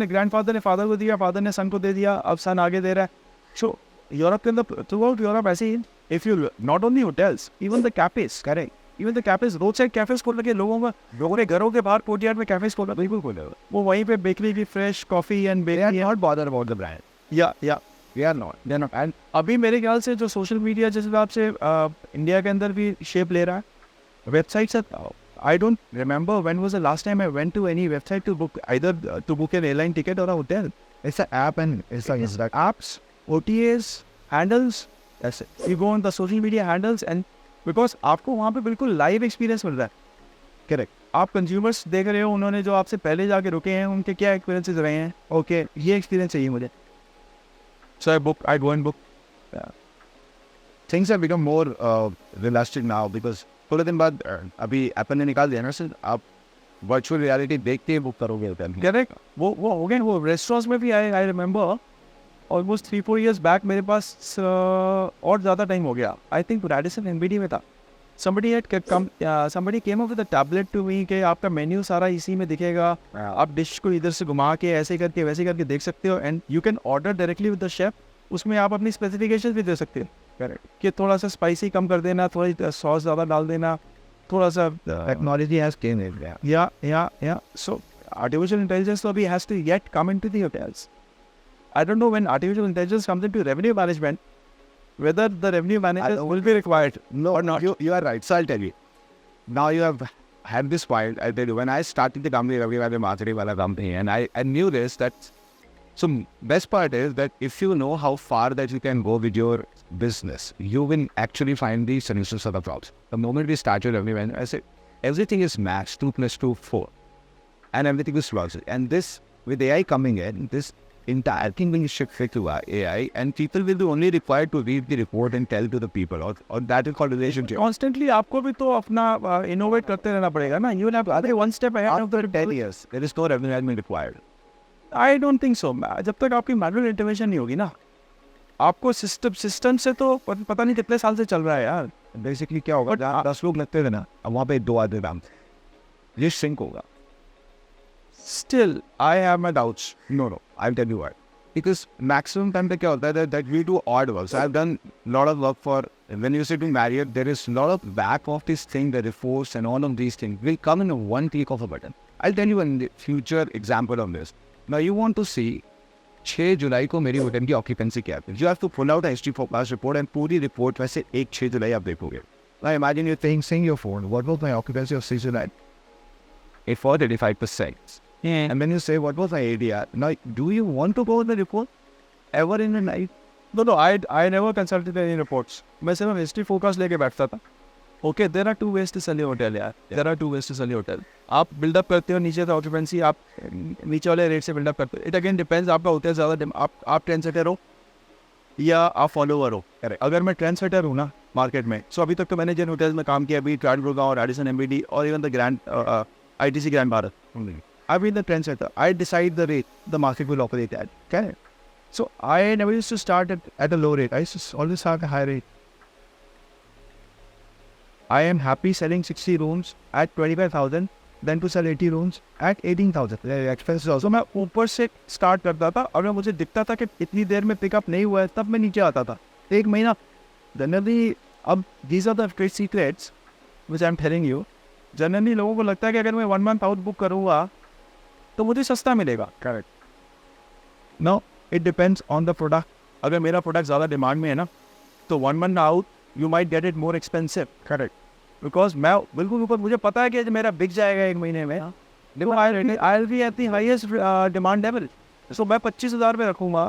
Grandfather ने father को दिया, father ने son को दे दिया, अब son आगे दे रहा है. So Europe के अंदर throughout Europe ऐसे ही. If you not only hotels, even the cafes. Correct. Even the cafes, roadside cafes खोल लगे लोगों ने घरों के बाहर कोर्टयार्ड में cafes खोला. बिल्कुल खोले. वो वहीं पे bakery भी fresh coffee and bakery. They are not bothered about the brand. Yeah. They are not. And अभी मेरे ख्याल से जो social media जिस हिसाब से इंडिया के अंदर भी shape ले रहा है, websites से I don't remember when was the last time I went to any website to book an airline ticket or a hotel. It's an app and it's like apps, OTAs, handles. That's it. You go on the social media handles and because आपको वहाँ पे बिल्कुल live experience मिल रहा है. Correct. आप consumers देख रहे हो, उन्होंने जो आपसे पहले जाके रुके हैं उनके क्या एक्सपीरियंसेस रहे हैं. ओके, ये एक्सपीरियंस चाहिए मुझे. So I go and book. Things have become more realistic now because थोड़े दिन बाद अभी एप्पल ने निकाल दिया ना सर, आप वर्चुअल रियलिटी देखते ही बुक करोगे होटल. करेक्ट. वो हो गए. वो रेस्टोरेंट्स में भी I remember almost 3-4 years back मेरे पास और ज़्यादा टाइम हो गया. आई थिंक Radisson MBD में था. somebody came up with a tablet to me कि आपका मेन्यू सारा इसी में दिखेगा. आप डिश को इधर से घुमा के ऐसे करके वैसे करके देख सकते हो and you can order directly with the chef. उसमें आप अपनी स्पेसिफिकेशन भी दे सकते हो. करेक्ट. कि थोड़ा सा स्पाइसी कम कर देना, थोड़ी सॉस ज़्यादा डाल देना, थोड़ा सा टेक्नोलॉजी हैज केम इन. या सो आर्टिफिशियल इंटेलिजेंस तो अभी has to yet come into the hotels. I don't know when artificial intelligence comes into revenue management, whether the revenue managers will be required or not. You are right. So I'll tell you. Now you have had this point. I'll tell you. When I started the company, Ravi marketing wala company, and I knew this that. So best part is that if you know how far that you can go with your business, you will actually find the solutions for the problems. The moment we started revenue management, I said everything is max 2 + 2 4, and everything is logic. And this with AI coming in, this entire thing will shift to AI, and people will be only required to read the report and tell to the people, or that is called relationship. Constantly आपको भी तो अपना innovate करते रहना पड़ेगा ना. You will have to one step ahead of the 10 years. There is no revenue management required. I don't think so. जब तक आपकी manual intervention नहीं होगी ना, आपको सिस्टम से तो पता नहीं कितने साल से चल रहा है यार. बेसिकली क्या होगा, 10 लोग लगते थे ना, अब वहाँ पे 2 आदमी काम, ये सिंक होगा. Still, I have my doubts. No, I'll tell you why. Because maximum time पे क्या होता है that we do odd work. So I've done lot of work for, when you say to Marriott, there is lot of back office thing, the reports and all of these things will come in one click of a button. I'll tell you a future example of this. Now you want to see 6 जुलाई को मेरी hotel की occupancy क्या है. You have to pull out a history forecast report and पूरी report वैसे 6 जुलाई आप देखोगे. Now imagine you're saying your phone, what was my occupancy of 6 July? It was 85%. And when you say, what was the idea? Now, do you want to go on the report ever in a life? No, I never consulted any reports. मैं सिर्फ history focus लेके बैठता था. Okay, there are two ways to sell your hotel यार. There are two ways to sell your hotel. आप buildup करते हो नीचे से ऑक्यूपेंसी, आप नीचे वाले रेट से बिल्डअप करते हो. इट अगेन डिपेंड्स आपका होटल ज़्यादा आप ट्रेंड सेटर हो या आप फॉलोवर हो. अगर मैं ट्रेंड सेटर हूँ ना मार्केट में, सो अभी तक तो मैंने जिन होटल्स में काम किया, अभी ट्रांड गुड़गांव, रेडिसन एमबीडी और even the grand ITC grand Bharat, I've been the trendsetter. I decide the rate the market will operate at. Okay? So I never used to start at a low rate. I used to always have a high rate. I am happy selling 60 rooms at 25,000 than to sell 80 rooms at 18,000. Expenses also. मैं ऊपर से start करता था और मुझे दिखता था कि इतनी देर में पिकअप नहीं हुआ है, तब मैं नीचे आता था. एक महीना. Generally, अब these are the trade secrets which I'm telling you. Generally लोगों को लगता है कि अगर मैं 1 month out book करूँगा तो मुझे सस्ता मिलेगा. Correct. No, it depends on the product. अगर मेरा प्रोडक्ट ज़्यादा डिमांड में है ना, तो 1 month out you might get it more expensive. Correct. Because मैं बिल्कुल ऊपर, मुझे पता है कि मेरा बिक जाएगा 1 महीने में. देखो I'll be at the highest demand level. So मैं 25,000 पे रखूँगा.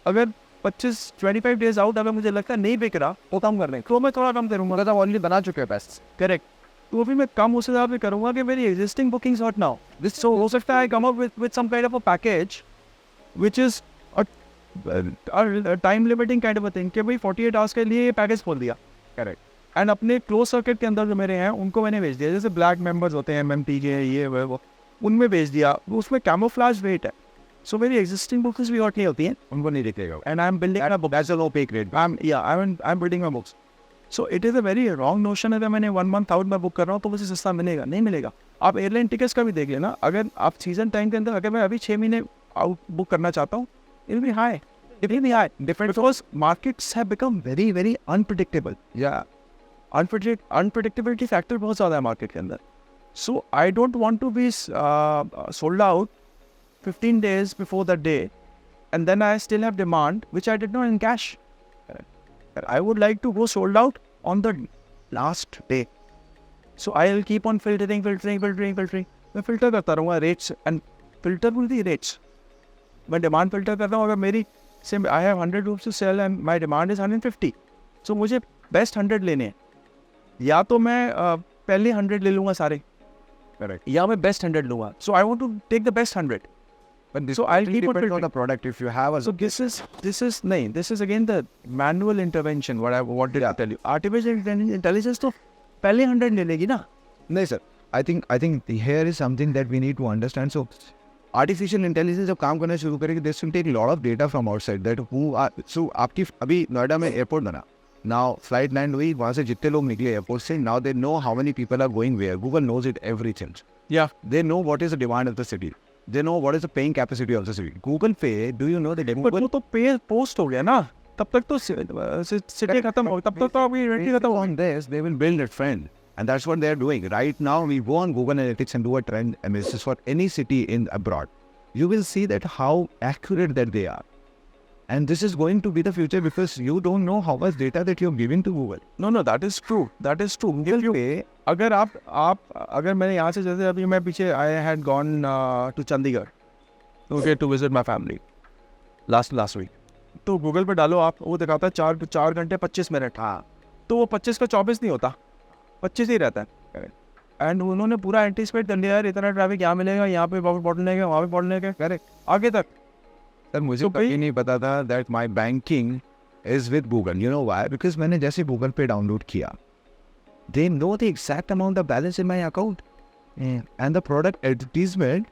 अगर 25 days out अगर मुझे लगता है नहीं बिक रहा तो कम कर लें, तो मैं थोड़ा कम करूँगा. Because I've already बना चुके हैं पैसे. करेक्ट. तो अभी मैं कम उस हिसाब से करूँगा कि मेरी existing bookings hot now. This so हो सकता है I come up with some kind of a package which is time limiting kind of a thing कि भाई 48 आवर्स के लिए ये पैकेज खोल दिया. Correct. एंड अपने क्लोज सर्किट के अंदर जो मेरे हैं उनको मैंने भेज दिया. जैसे ब्लैक मेंबर्स होते हैं MMT के, ये वो, उनमें भेज दिया. उसमें कैमोफ्लेज रेट है. सो मेरी एग्जिस्टिंग बुक्स भी हॉट नहीं होती हैं, उनको नहीं दिखेगा. and I'm building a book. That's a low pay grade. I'm building my books. So it is a very wrong notion. अगर मैंने 1 month out में बुक कर रहा हूँ तो मुझे सस्ता मिलेगा, नहीं मिलेगा. आप एयरलाइन टिकट्स का भी देख लेना. अगर आप सीजन टाइम के अंदर अगर मैं अभी 6 महीने आउट बुक करना चाहता हूँ, it will be high. It will be high. Different because markets have become very very unpredictable. Yeah. Unpredictability factor बहुत ज़्यादा है मार्केट के अंदर. So I don't want to be sold out 15 days before the day, and then I still have demand which I did not in cash. I would like to go sold out on the last day. So I'll keep on filtering. मैं filter करता रहूँगा rates and filter will be rates. मैं demand filter करता हूँ. अगर मेरी say I have 100 rooms to sell and my demand is 150. So मुझे best 100 लेने हैं. या तो मैं पहले 100 ले लूँगा सारे. Correct. या मैं best 100 लूँगा. So I want to take the best 100. But this So I'll keep on depends on filtering. the product. If you have a So this is again the manual intervention. What I wanted to tell you. Artificial intelligence तो पहले 100 ले लेगी ना. No, sir. I think here is something that we need to understand. So, artificial intelligence जब काम करना शुरू करेगी, this will take a lot of data from outside. That who are, so आपकी अभी नोएडा में एयरपोर्ट बना. Now flight land हुई, वहाँ से जितने लोग निकले एयरपोर्ट से, now they know how many people are going where. Google knows it everything. Yeah. They know what is the demand of the city. They know what is the paying capacity of the city. Google Pay, do you know that But Google वो तो पे post हो गया ना. तब तक तो city खत्म हो, तब तक तो अभी रेंट खत्म हो. on this, they will build a trend. And that's what they're doing. Right now, we go on Google Analytics and do a trend analysis for any city in abroad. You will see that how accurate that they are. And this is going to be the future because you don't know how much data that you're giving to Google. No, that is true. That is true. Google Pay, अगर आप अगर मैंने यहाँ से, जैसे अभी मैं पीछे I had gone to Chandigarh, okay, to visit my family last week. तो गूगल पे डालो आप, वो दिखाता है 4 घंटे 25 मिनट. हाँ. तो वो 25 का 24 नहीं होता, 25 ही रहता है. एंड उन्होंने पूरा एंटिसिपेट कर लिया, यार इतना ट्रैफिक यहाँ मिलेगा, यहाँ पे बोटलनेक है, वहाँ पे बोटलनेक है. Correct. आगे तक. सर मुझे कभी नहीं पता था that my banking is with Google. You know why? Because मैंने जैसे Google पे डाउनलोड किया, they know the exact amount of balance in my account. And the product advertisement,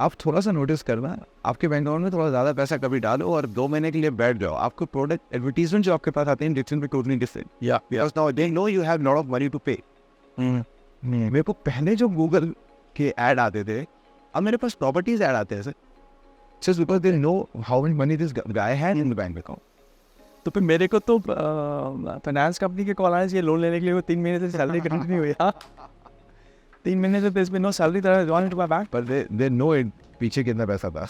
आप थोड़ा सा नोटिस करना, आपके बैंक अकाउंट में थोड़ा ज़्यादा पैसा कभी डालो और 2 महीने के लिए बैठ जाओ, आपको प्रोडक्ट एडवर्टीजमेंट जो आपके पास आते हैं different totally different. Because now they know you have lot of money to pay. मेरे को पहले जो गूगल के ऐड आते थे, अब मेरे पास प्रॉपर्टीज ऐड आते हैं sir. Just because they know how much money this guy had in the bank account. तो फिर मेरे को तो फाइनेंस कंपनी के कॉल आए ये लोन लेने के लिए, वो 3 महीने से सैलरी कंटिन्यू हुई. 3 महीने से there's been no salary that has gone into my bank. But they know it. पीछे कितना पैसा था.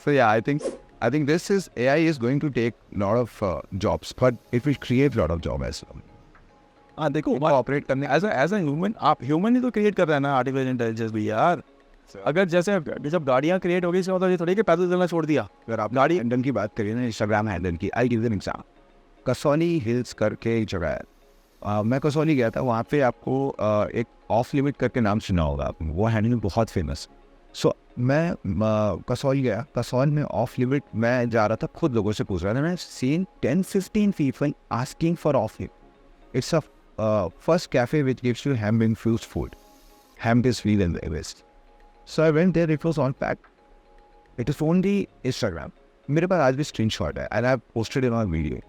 So yeah, I think this is AI is going to take a lot of jobs, but it will create a lot of jobs as well. हाँ देखो, operate करने as a human, आप human ही तो create कर रहे हैं ना artificial intelligence भी यार। अगर जैसे जब गाड़ियाँ क्रिएट हो गई, इसका मतलब ये थोड़ी कि पैदल चलना छोड़ दिया। अगर आप गाड़ी हैंडल की बात करिए ना, इंस्टाग्राम हैंडल की, I give an example. Kasauli hills करके एक जगह है, मैं कसौली गया था, वहाँ पे आपको एक ऑफ लिमिट करके नाम सुना होगा आपने, वो हैंडल बहुत फेमस। सो मैं कसौल गया, कसौल में ऑफ लिमिट मैं जा रहा था, खुद लोगों से पूछ रहा था, मैं seen 10-15 people asking for off limit. It's a first cafe which gives you ham infused food, ham is free and waste. So I went there, it was on pack, it is only Instagram. मेरे पास आज भी screenshot है and I have posted in our video.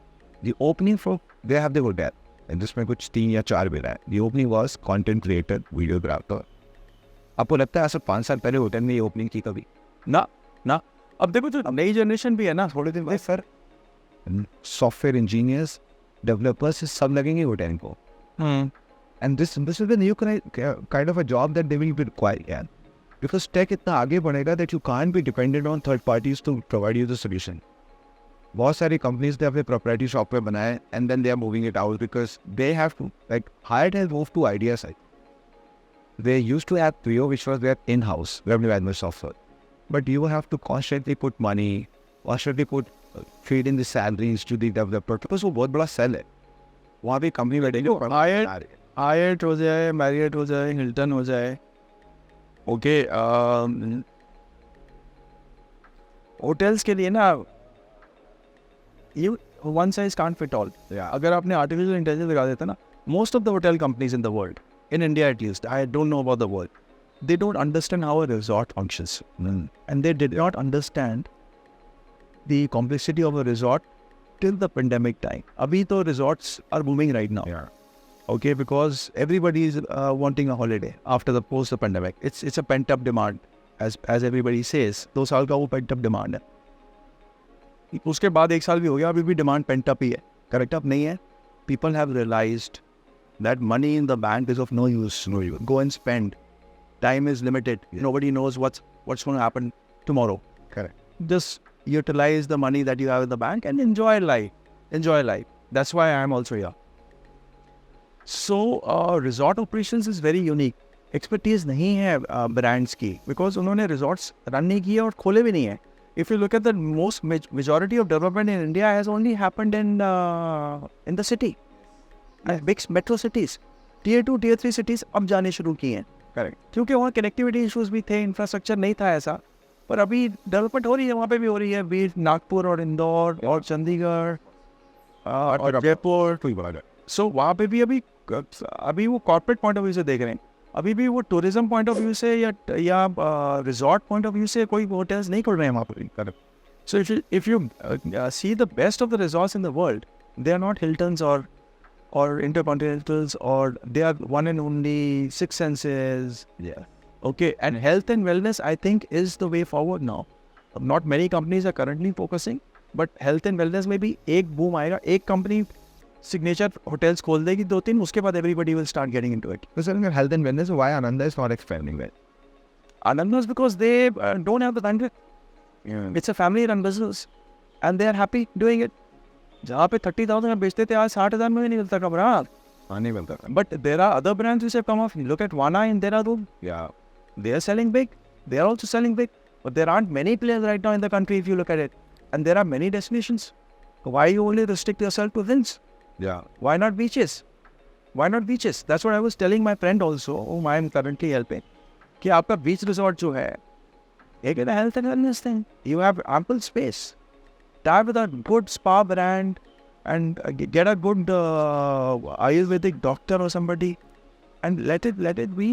The opening from they have the hotel, जिसमें कुछ 3 या 4 bill है। The opening was content creator, videographer. आपको लगता है ऐसा 5 साल पहले होटल में ये ओपनिंग की कभी? ना ना। अब देखो जो नई जनरेशन भी है ना, थोड़े दिन बाद सर सॉफ्टवेयर इंजीनियर्स, डेवलपर्स सब लगेंगे होटल को। And this is the new kind of a job that they will be required यार, बिकॉज टेक इतना आगे बढ़ेगा that you can't be dependent on third parties to provide you the solution. बहुत सारी companies ने अपने proprietary software बनाए and then they are moving it out because they have to, like hired has move to idea side. They used to have Trio, which was their in-house revenue management software. But you have to constantly put money, constantly feed in the salaries to the developer. Because वो बहुत बड़ा cell है, वहाँ भी company बैठेगी, height हो जाए, Marriott हो जाए, हिल्टन हो जाए, ओके, होटल्स के लिए ना ये one size can't fit all. अगर आपने आर्टिफिशियल इंटेलिजेंस लगा देता ना, most of the hotel companies in the world, in India at least, I don't know about the world, they don't understand how a resort functions. And they did not understand the complexity of a resort till the pandemic time. Abhi to resorts are booming right now. Yeah. Okay, because everybody is wanting a holiday after the post the pandemic. It's a pent up demand, as everybody says. 2 साल का वो pent up demand है। उसके बाद 1 साल भी हो गया, अभी भी demand pent up ही है, correct up नहीं है। People have realized that money in the bank is of no use. Go and spend. Time is limited. Nobody knows what's going to happen tomorrow. Correct. Just utilize the money that you have in the bank and enjoy life. Enjoy life. That's why I am also here. So resort operations is very unique. Expertise नहीं है brands की, because उन्होंने resorts run नहीं किए और खोले भी नहीं है. If you look at the majority of development in India has only happened in the city. Big metro cities, Tier 2, Tier 3 cities अब जाने शुरू किए हैं। करेक्ट। क्योंकि वहाँ कनेक्टिविटी इशूज़ भी थे, इंफ्रास्ट्रक्चर नहीं था ऐसा, पर अभी डेवलपमेंट हो रही है, वहाँ पे भी हो रही है, बीट नागपुर और इंदौर और चंडीगढ़ और जयपुर। सो वहाँ पे भी अभी वो कॉर्पोरेट पॉइंट ऑफ व्यू से देख रहे हैं, अभी भी वो टूरिज्म पॉइंट ऑफ व्यू से या रिजॉर्ट पॉइंट ऑफ व्यू से कोई होटल्स नहीं खुल रहे हैं वहाँ पर। Correct. So if you see the best of the resorts in the world, they are not Hiltons or intercontinentals, or they are one and only Six Senses. Yeah. Okay, and health and wellness, I think, is the way forward now. Not many companies are currently focusing, but health and wellness में भी एक boom आएगा, एक company signature hotels खोल देगी 2-3, उसके बाद everybody will start getting into it. So health and wellness, why Ananda is not expanding well? Ananda is because they don't have the bandwidth. Yeah. It's a family run business and they are happy doing it. जहाँ पे 30,000 में बेचते थे, आज 60,000 में नहीं मिलता कमरा। नहीं मिलता। But there are other brands which have come off. Look at Vana in Dehradun. Yeah. They are selling big. They are also selling big. But there aren't many players right now in the country if you look at it. And there are many destinations. Why you only restrict yourself to hills? Yeah. Why not beaches? Why not beaches? That's what I was telling my friend also, whom I am currently helping. कि आपका beach resort जो है, एक health and wellness thing. You have ample space. Tie with a good spa brand and get a good Ayurvedic doctor or somebody and let it be.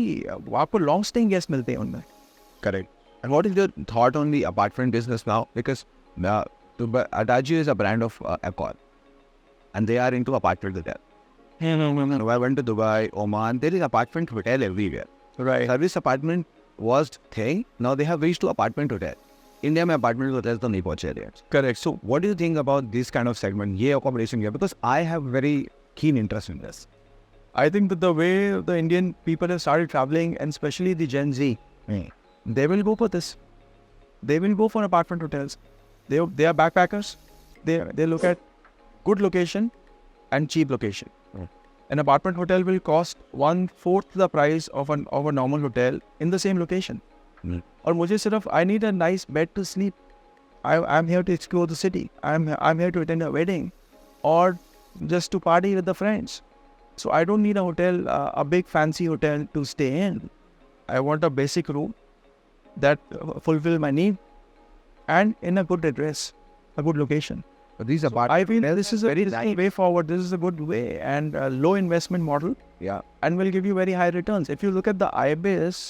आपको long staying guests मिलते हैं उनमें. Correct. And what is your thought on the apartment business now? Because Adagio is a brand of alcohol and they are into apartment hotel. I went to Dubai, Oman, there is apartment hotel everywhere. Right. Service apartment was thing, now they have reached to apartment hotel. India में apartment hotels तो नहीं पहुँचे रहे। Correct. So what do you think about this kind of segment? ये accommodation here, because I have very keen interest in this. I think that the way the Indian people have started traveling, and especially the Gen Z, they will go for this. They will go for apartment hotels. They are backpackers. They look at good location and cheap location. An apartment hotel will cost 1/4 the price of a normal hotel in the same location. और मुझे सिर्फ I need a nice bed to sleep. I'm here to explore the city. I'm here to attend a wedding, or just to party with the friends. So I don't need a hotel, a big fancy hotel to stay in. I want a basic room that fulfill my need, and in a good address, a good location. But these So I feel this is a way forward. This is a good way, and a low investment model, Yeah. and will give you very high returns. If you look at the IBIS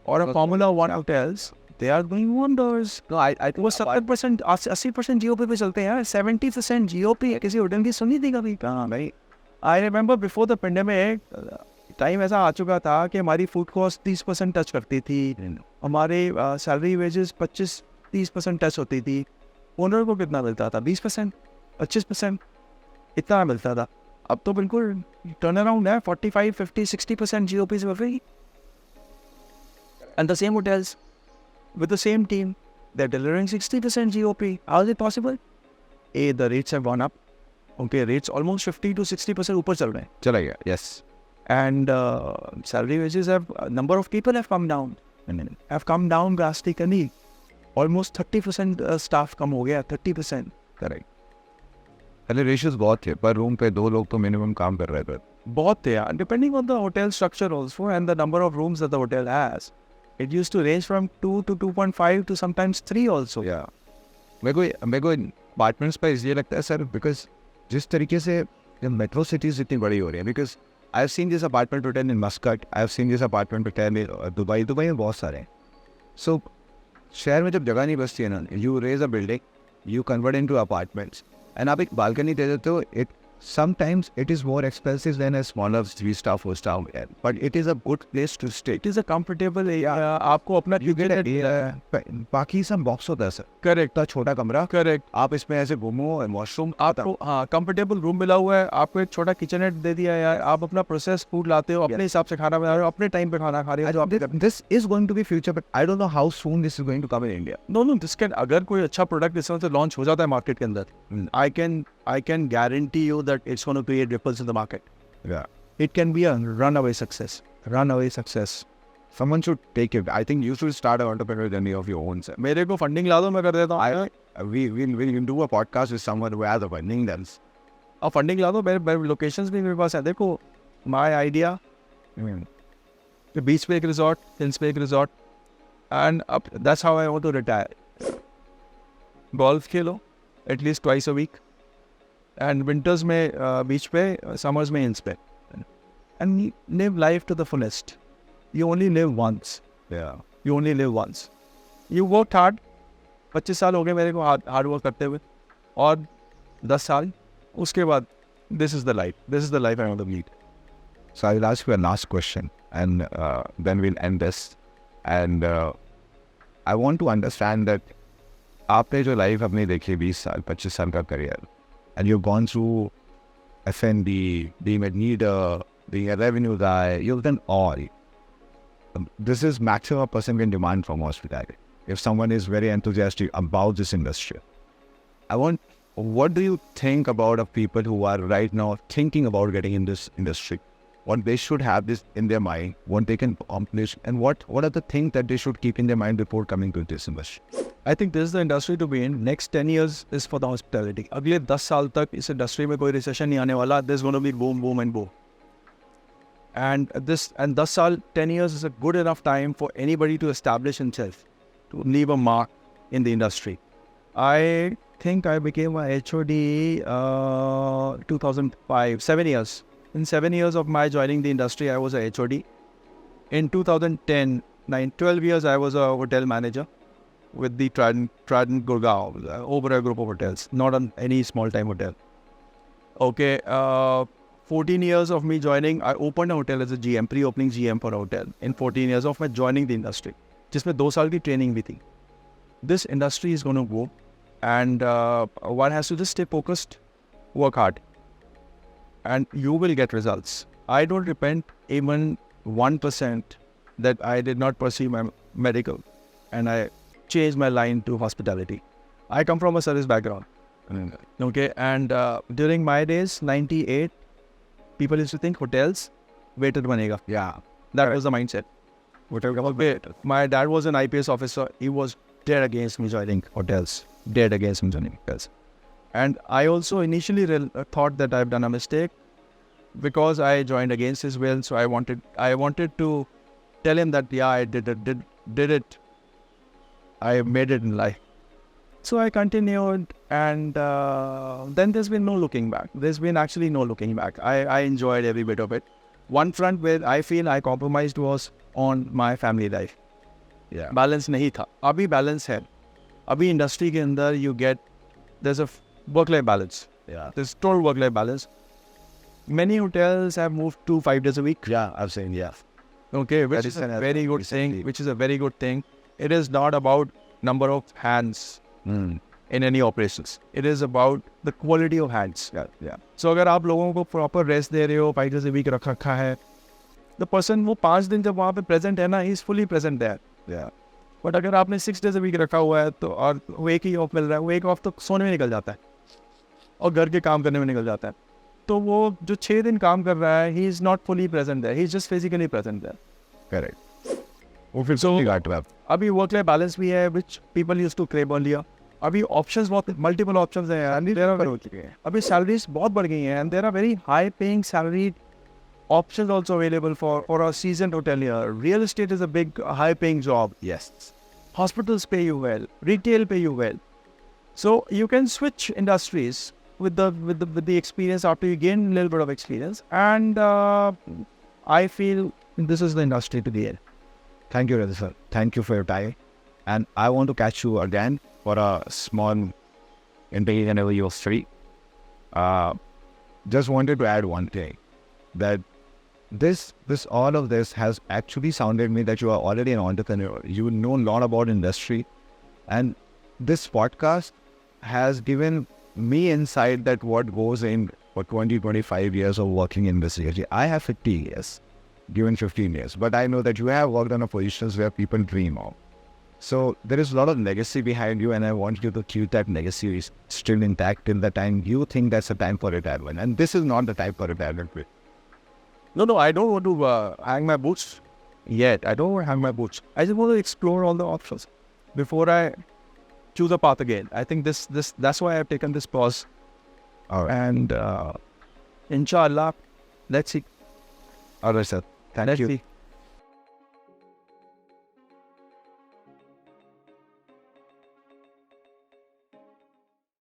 or a Formula One hotels, they are doing wonders. No, I think वो 70%, 80% GOP पे चलते हैं यार. 70% GOP किसी hotel की सुनी थी कभी? कहाँ भाई? I remember before the pandemic, time ऐसा आ चुका था कि हमारी फूड कॉस्ट 30% टच करती थी. हमारे सैलरी वेजेस 25-30% टच होती थी. ओनर को कितना मिलता था? 20%, 25%, इतना मिलता था. अब तो बिल्कुल टर्न अराउंड है. 45, 50, 60% GOP से free. And the same hotels with the same team, they're delivering 60% GOP. How is it possible? A, the rates have gone up. Okay, rates almost 50 to 60% ऊपर चल रहे हैं. चला गया. Yes. And salary wages have, number of people have come down. Drastically. Almost 30% staff कम हो गया. 30%. Correct. पहले ratios बहुत थे, पर रूम पे 2 लोग तो मिनिमम काम कर रहे थे. बहुत थे यार. Depending on the hotel structure also and the number of rooms that the hotel has. It used to range from 2 to 2.5 to sometimes 3 also. Yeah. मेरे को अपार्टमेंट्स पर इसलिए लगता है सर, बिकॉज जिस तरीके से मेट्रो सिटीज इतनी बड़ी हो रही है, because I have seen this apartment hotel in Muscat, I have seen this apartment hotel in Dubai में बहुत सारे हैं. सो शहर में जब जगह नहीं बचती है ना, you raise a building, you convert into apartments, and आप एक बालकनी दे देते हो. It sometimes it is more expensive than a smaller 3-star 4-star hotel, but it is a good place to stay. It is a comfortable area. आपको अपना You get बाकी सब box होता है सर. करेक्ट. छोटा कमरा. करेक्ट. आप इसमें ऐसे घूमो, वॉशरूम आपको हाँ कंफर्टेबल रूम मिला हुआ है. आपको एक छोटा किचनेट दे दिया यार. आप अपना प्रोसेस फूड लाते हो, अपने हिसाब से खाना बना रहे हो, अपने टाइम पे खाना खा रहे हो. This is going to be future, but I don't know how soon this is going to come in India. No, this can, अगर कोई अच्छा प्रोडक्ट इस तरह से लॉन्च हो जाता है मार्केट के अंदर, I can guarantee you that it's going to create ripples in the market. Yeah. It can be a runaway success. Someone should take it. I think you should start an entrepreneurial journey of your own, sir. मेरे को funding ला दो, मैं कर देता हूँ. We can do a podcast with someone who has a funding then. अब funding ला दो. मेरे लोकेशंस भी मेरे पास है. देखो, my idea, बीच पे एक रिजॉर्ट, हिल्स पे एक resort, and that's how I want to retire. Golf खेलो at least twice a week, and winters में बीच पे, समर्स में हिल्स पे, and live life to the fullest. You only live once. You only live once. You work hard. 25 साल हो गए मेरे को हार्ड वर्क करते हुए, और 10 साल उसके बाद this is the life I want to lead. So I will ask you a last question, and then we'll end this. And I want to understand that आपने जो लाइफ अपनी देखी 20 साल 25 साल का career, and you've gone through F&B, being a leader, being a revenue guy, you've done all. This is maximum a person can demand from hospitality if someone is very enthusiastic about this industry. What do you think about of people who are right now thinking about getting in this industry? What they should have this in their mind, what they can accomplish, and what are the things that they should keep in their mind before coming to this industry? I think this is the industry to be in. Next 10 years is for the hospitality. अगले 10 साल तक इस industry में कोई recession नहीं आने वाला. There's going to be boom, boom and boom. And 10 साल, 10 years is a good enough time for anybody to establish himself, to leave a mark in the industry. I think I became a HOD 2005, 7 years. In 7 years of my joining the industry, I was a HOD. In 2010, 12 years, I was a hotel manager with the Trident Gurgaon, over a group of hotels, not on any small-time hotel. Okay, 14 years of me joining, I opened a hotel as a GM, pre-opening GM for a hotel. In 14 years of my joining the industry, जिसमें 2 साल की training भी थी. This industry is going to go, and one has to just stay focused, work hard, and you will get results. I don't repent even 1% that I did not pursue my medical, and I changed my line to hospitality. I come from a service background. Okay, and during my days, 98, people used to think hotels, waiter banega. Yeah. That was the mindset. Hotel. My dad was an IPS officer. He was dead against me joining hotels. Dead against me joining hotels. And I also initially thought that I've done a mistake because I joined against his will. So I wanted to tell him that, yeah, I did it. I made it in life. So I continued, and then there's been no looking back. There's been actually no looking back. I enjoyed every bit of it. One front where I feel I compromised was on my family life. Yeah. Balance नहीं था. अभी balance है. अभी industry के अंदर there's a work-life balance. Yeah. There's total work-life balance. Many hotels have moved to 5 days a week. Yeah, I've seen, yeah. Okay, which is a very good thing. It is not about number of hands in any operations. It is about the quality of hands. Yeah. So अगर आप लोगों को proper rest दे रहे हो, 5 days a week रखा है, the person वो 5 दिन जब वहाँ पे present है ना, he is fully present there. Yeah. But अगर आपने 6 days a week रखा हुआ है तो और वो एक ही ऑफ मिल रहा है, वो एक ऑफ तो सोने में निकल जाता है और घर के काम करने में निकल जाता है. तो वो जो 6 दिन काम कर रहा है, he is not fully present there. He is just physically present there. Correct. वो फिर so अभी वर्क लाइफ बैलेंस भी है, which people used to crave earlier. अभी ऑप्शंस बहुत मल्टीपल ऑप्शंस हैं. अभी सैलरीज बहुत बढ़ गई हैं, and there are very high paying salaried options also available for a seasoned hotelier. Real estate is a big high paying job. Yes. Hospitals pay you well, retail pay you well. So you can switch industries with the experience after you gain a little bit of experience, and I feel this is the industry to be in. Thank you, Rajat sir. Thank you for your time. And I want to catch you again for a small interview whenever you're free. Just wanted to add one thing, that all of this has actually sounded me that you are already an entrepreneur. You know a lot about industry, and this podcast has given me insight that what goes in for 20-25 years of working in this industry. I have 50 years, given 15 years, but I know that you have worked on positions where people dream of. So there is a lot of legacy behind you, and I want you to keep that legacy still intact till the time you think that's a time for retirement. And this is not the time for retirement. No, I don't want to hang my boots yet. I don't want to hang my boots. I just want to explore all the options before I choose a path again. I think that's why I've taken this pause. All right. And inshallah, let's see. All right, sir. Thank you. See.